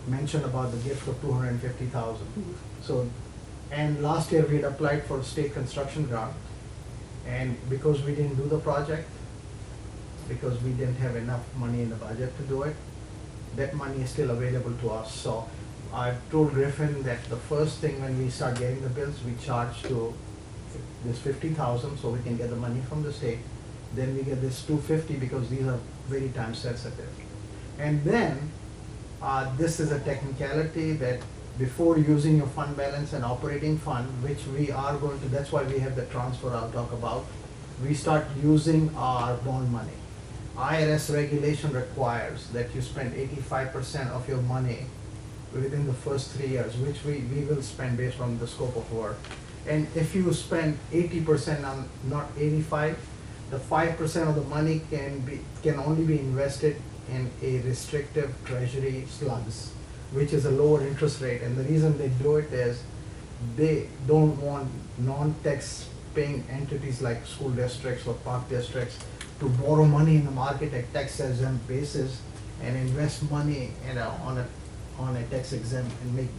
mention about the gift of $250,000. So, and last year we had applied for a state construction grant, and because we didn't do the project, because we didn't have enough money in the budget to do it, that money is still available to us. So I told Griffin that the first thing when we start getting the bills, we charge to this 50,000 so we can get the money from the state. Then we get this 250 because these are very time sensitive. And then this is a technicality that before using your fund balance and operating fund, which we are going to, that's why we have the transfer I'll talk about, we start using our bond money. IRS regulation requires that you spend 85% of your money within the first 3 years, which we will spend based on the scope of work. And if you spend 80% on, not 85, the 5% of the money can only be invested in a restrictive treasury slugs, which is a lower interest rate. And the reason they do it is they don't want non-tax paying entities like school districts or park districts to borrow money in the market at tax exempt basis and invest money on a tax exempt and make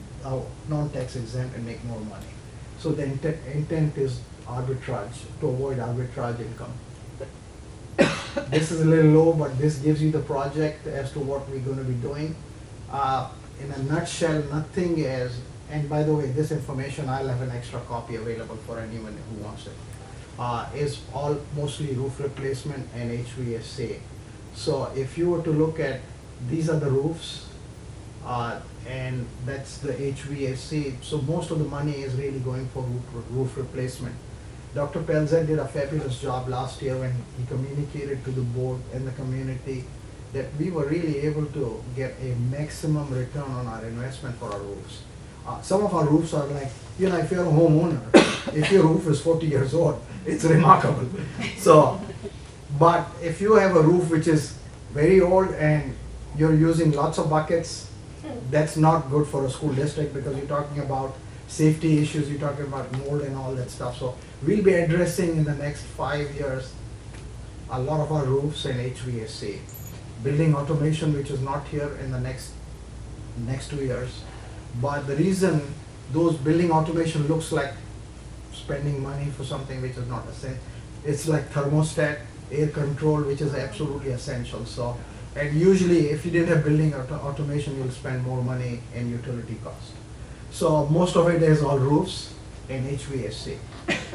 non-tax exempt and make more money. So the intent is arbitrage, to avoid arbitrage income. This is a little low, but this gives you the project as to what we're going to be doing. In a nutshell, nothing is, and by the way, this information, I'll have an extra copy available for anyone who wants it, is all mostly roof replacement and HVAC. So if you were to look at, these are the roofs, and that's the HVAC. So most of the money is really going for roof replacement. Dr. Pelzet did a fabulous job last year when he communicated to the board and the community that we were really able to get a maximum return on our investment for our roofs. Some of our roofs are like, you know, if you're a homeowner, if your roof is 40 years old, it's remarkable. So, but if you have a roof which is very old and you're using lots of buckets, that's not good for a school district because you're talking about safety issues, you're talking about mold and all that stuff. So we'll be addressing in the next 5 years a lot of our roofs and HVAC. Building automation, which is not here in the next 2 years. But the reason those building automation looks like spending money for something which is not essential, it's like thermostat, air control, which is absolutely essential. So, and usually if you didn't have building automation, you'll spend more money in utility cost. So most of it is all roofs and HVAC.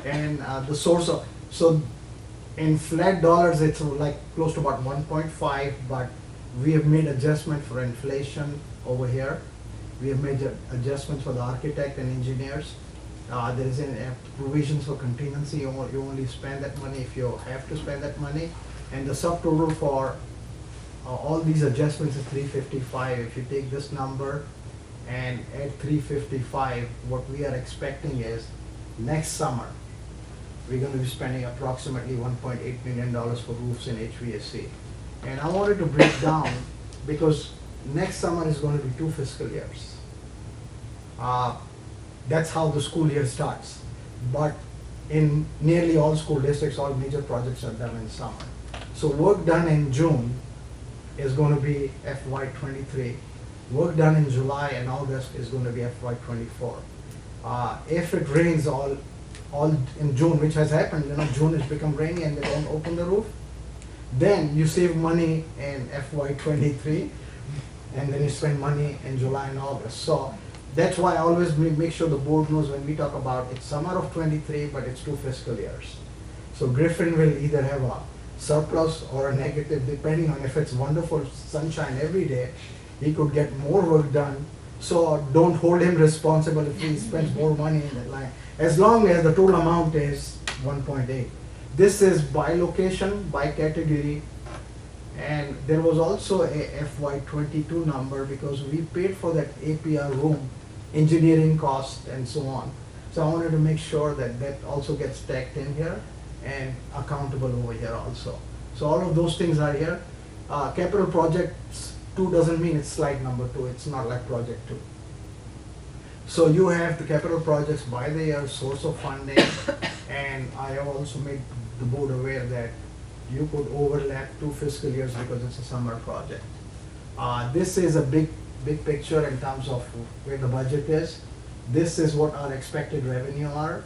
And the source of, so in flat dollars, it's like close to about 1.5, but we have made adjustment for inflation over here. We have made adjustments for the architect and engineers. There is provisions for contingency. You only spend that money if you have to spend that money. And the subtotal for all these adjustments is 355. If you take this number and add 355, what we are expecting is next summer, we're going to be spending approximately $1.8 million for roofs and HVAC. And I wanted to break down because next summer is going to be 2 fiscal years. That's how the school year starts. But in nearly all school districts, all major projects are done in summer. So work done in June is going to be FY23. Work done in July and August is going to be FY24. If it rains all in June, which has happened, you know, June has become rainy and they don't open the roof, then you save money in FY23 and then you spend money in July and August. So that's why I always make sure the board knows when we talk about it's summer of 23, but it's 2 fiscal years. So Griffin will either have a surplus or a negative, depending on if it's wonderful sunshine every day, he could get more work done. So don't hold him responsible if he spends more money in that line, as long as the total amount is 1.8. This is by location, by category, and there was also a FY22 number because we paid for that APR room, engineering cost and so on. So I wanted to make sure that that also gets tagged in here and accountable over here also. So all of those things are here. Capital projects 2 doesn't mean it's slide number 2, it's not like project 2. So you have the capital projects by the year, source of funding, and I have also made the board aware that you could overlap 2 fiscal years because it's a summer project. This is a big picture in terms of where the budget is. This is what our expected revenue are.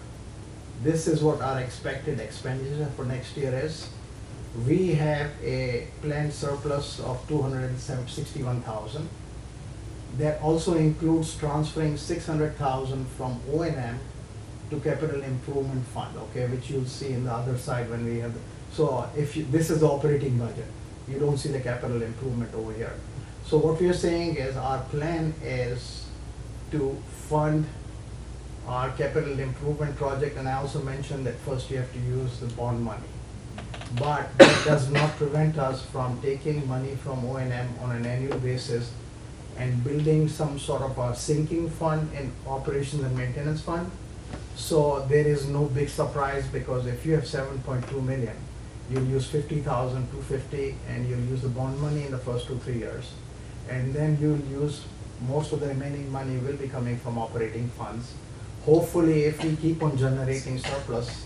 This is what our expected expenditure for next year is. We have a planned surplus of 261,000. That also includes transferring 600,000 from O&M to capital improvement fund, okay, which you'll see in the other side when we have the, so this is the operating budget. You don't see the capital improvement over here. So what we are saying is our plan is to fund our capital improvement project, and I also mentioned that first you have to use the bond money. But that does not prevent us from taking money from O&M on an annual basis and building some sort of a sinking fund in operations and maintenance fund. So there is no big surprise, because if you have 7.2 million, you'll use 50,000, 250, and you'll use the bond money in the first 2-3 years. And then you'll use, most of the remaining money will be coming from operating funds. Hopefully, if we keep on generating surplus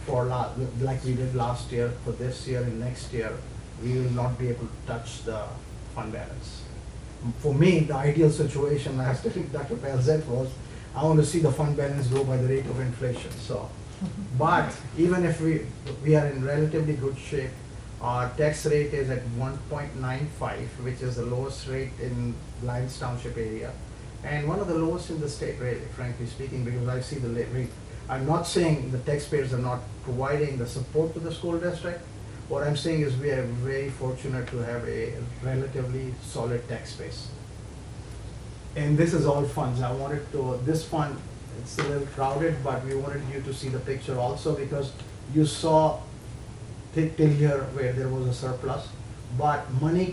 for like we did last year, for this year and next year, we will not be able to touch the fund balance. For me, the ideal situation, as Dr. Pell said, was I want to see the fund balance grow by the rate of inflation. So, but even if we are in relatively good shape, our tax rate is at 1.95, which is the lowest rate in Lyons Township area, and one of the lowest in the state, really, frankly speaking, because I see the rate. I'm not saying the taxpayers are not providing the support to the school district. What I'm saying is we are very fortunate to have a relatively solid tax base. And this is all funds. I wanted to, this fund, it's a little crowded, but we wanted you to see the picture also, because you saw till here where there was a surplus, but money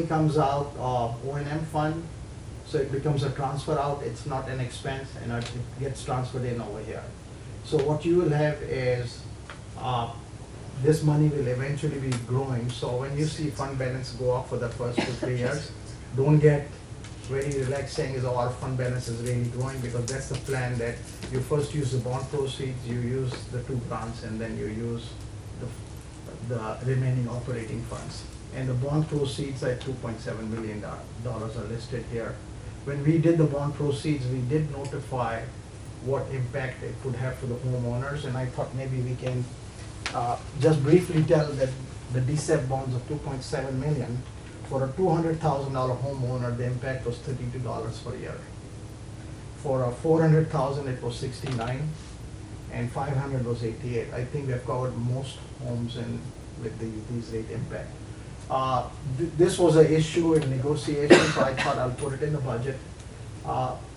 comes out of O&M fund, so it becomes a transfer out. It's not an expense, and it gets transferred in over here. So what you will have is this money will eventually be growing. So when you see fund balance go up for the first 2-3 years, don't get very relaxed saying is, oh, our fund balance is really growing, because that's the plan, that you first use the bond proceeds, you use the 2 grants, and then you use the remaining operating funds. And the bond proceeds at $2.7 million are listed here. When we did the bond proceeds, we did notify what impact it could have for the homeowners, and I thought maybe we can just briefly tell that the DCEP bonds of $2.7 million, for a $200,000 homeowner, the impact was $32 per year. For a $400,000, it was $69, and $500 was $88. I think we have covered most homes with these rate impact. This was an issue in negotiation, so I thought I'll put it in the budget.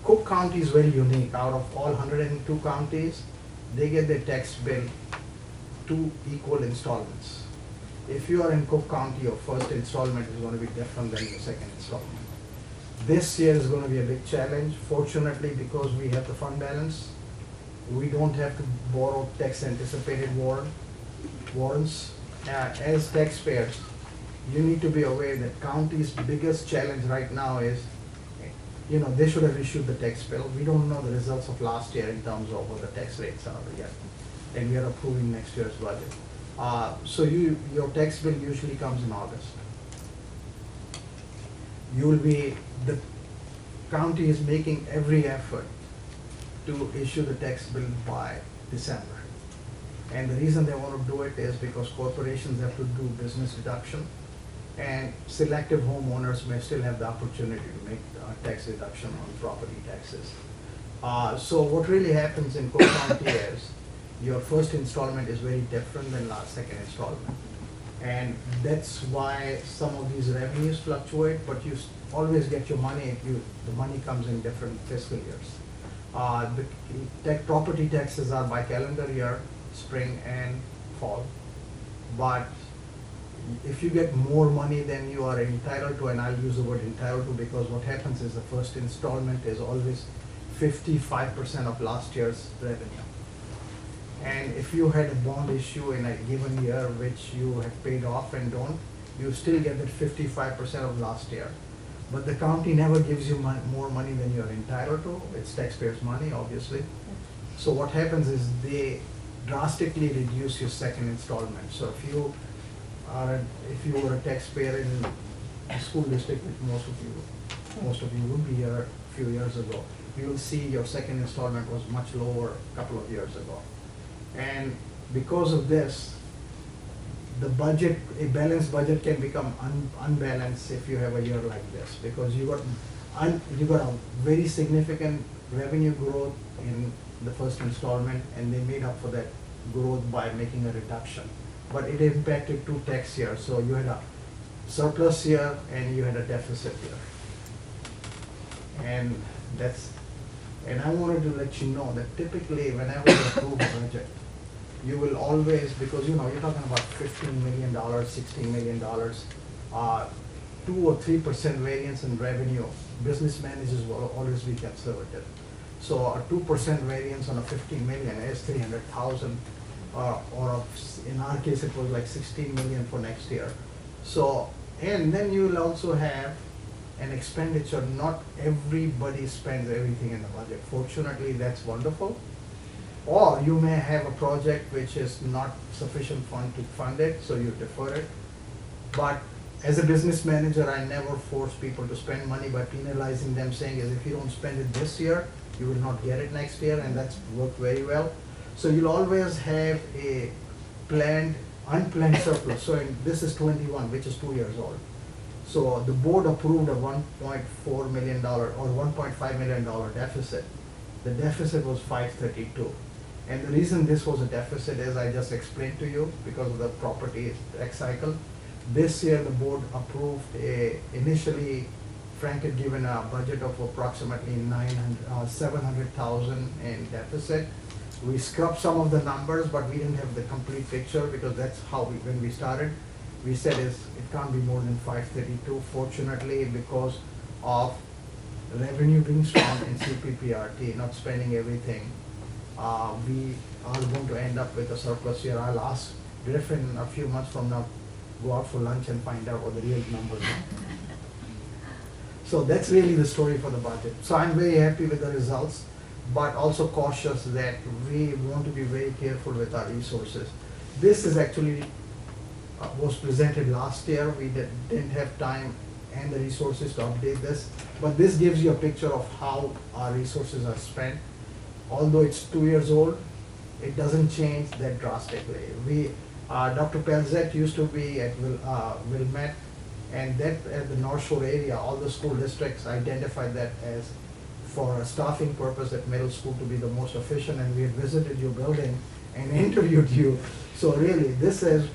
Cook County is very unique. Out of all 102 counties, they get their tax bill 2 equal installments. If you are in Cook County, your first installment is going to be different than your second installment. This year is going to be a big challenge. Fortunately, because we have the fund balance, we don't have to borrow tax anticipated warrants. As taxpayers, you need to be aware that county's biggest challenge right now is, they should have issued the tax bill. We don't know the results of last year in terms of what the tax rates are yet, and we are approving next year's budget. So your tax bill usually comes in August. The county is making every effort to issue the tax bill by December. And the reason they want to do it is because corporations have to do business deduction, and selective homeowners may still have the opportunity to make tax deduction on property taxes. So what really happens in Cook County is your first installment is very different than second installment. And that's why some of these revenues fluctuate, but you always get your money if the money comes in different fiscal years. The property taxes are by calendar year, spring and fall. But if you get more money than you are entitled to, and I'll use the word entitled to because what happens is the first installment is always 55% of last year's revenue. And if you had a bond issue in a given year which you have paid off and don't, you still get that 55% of last year. But the county never gives you more money than you're entitled to. It's taxpayers' money, obviously. So what happens is they drastically reduce your second installment. So if you were a taxpayer in a school district, which most of you would be here a few years ago, you will see your second installment was much lower a couple of years ago. And because of this, the budget, a balanced budget can become unbalanced if you have a year like this, because you got a very significant revenue growth in the first installment, and they made up for that growth by making a reduction. But it impacted 2 tax years, so you had a surplus year and you had a deficit year. And I wanted to let you know that typically whenever you approve a budget, you will always, because you're talking about $15 million, $16 million, 2 or 3% variance in revenue, business managers will always be conservative. So a 2% variance on a 15 million is 300,000, or in our case it was like 16 million for next year. So, and then you will also have an expenditure. Not everybody spends everything in the budget. Fortunately, that's wonderful. Or you may have a project which is not sufficient fund to fund it, so you defer it. But as a business manager, I never force people to spend money by penalizing them, saying is if you don't spend it this year, you will not get it next year, and that's worked very well. So you'll always have a unplanned surplus. So this is 21, which is 2 years old. So the board approved a $1.4 million or $1.5 million deficit. The deficit was 532. And the reason this was a deficit is I just explained to you, because of the property tax cycle. This year the board approved initially Frank had given a budget of approximately 700,000 in deficit. We scrubbed some of the numbers, but we didn't have the complete picture, because that's how when we started, we said it can't be more than 532. Fortunately, because of revenue being strong in CPPRT, not spending everything, we are going to end up with a surplus here. I'll ask Griffin a few months from now, go out for lunch and find out what the real numbers are. So that's really the story for the budget. So I'm very happy with the results, but also cautious that we want to be very careful with our resources. This is actually was presented last year. We didn't have time and the resources to update this, but this gives you a picture of how our resources are spent. Although it's 2 years old, it doesn't change that drastically. Dr. Pelzet used to be at Wilmette, and that at the North Shore area, all the school districts identified that as, for a staffing purpose, at middle school to be the most efficient, and we had visited your building and interviewed you. So really, this is,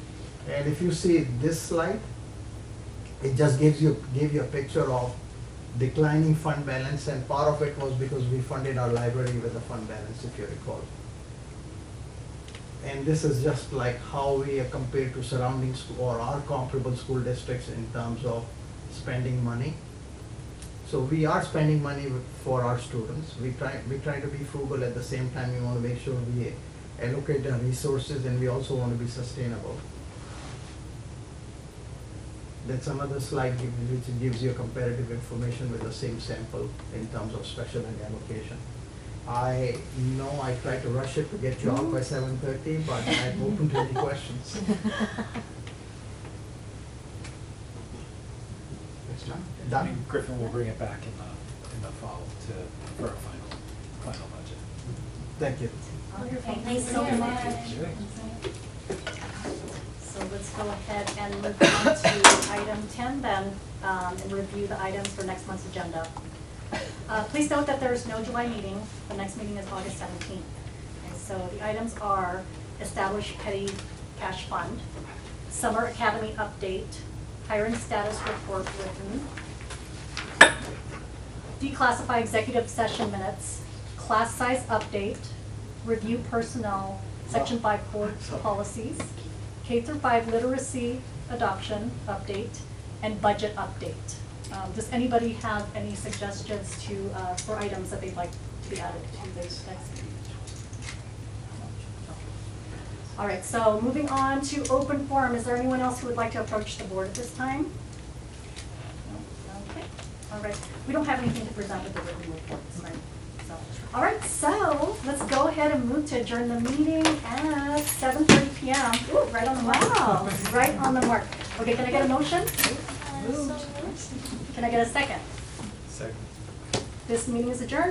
and if you see this slide, it just gave you a picture of declining fund balance, and part of it was because we funded our library with a fund balance, if you recall. And this is just like how we are compared to surrounding school or our comparable school districts in terms of spending money. So we are spending money for our students. We try to be frugal. At the same time, we want to make sure we allocate our resources, and we also want to be sustainable. That's another slide which gives you comparative information with the same sample in terms of special ed allocation. I know I tried to rush it to get you out by 7:30, but I'm open to any questions. I mean, Griffin will bring it back in the fall for a final budget. Thank you. Thank you so much. So let's go ahead and move on to item 10 then, and review the items for next month's agenda. Please note that there is no July meeting. The next meeting is August 17th. And so the items are establish petty cash fund, Summer Academy update, hiring status report written, declassify executive session minutes, class size update, review personnel, section 5 board policies, K through 5 literacy adoption update, and budget update. Does anybody have any suggestions to, for items that they'd like to be added to this next meeting? All right, so moving on to open forum. Is there anyone else who would like to approach the board at this time? No? Okay, all right. We don't have anything to present with the written reports, right? So, all right, so let's go ahead and move to adjourn the meeting at 7:30 p.m. Ooh, right on the mark. Wow, right on the mark. Okay, can I get a motion? Moved. Can I get a second? Second. This meeting is adjourned.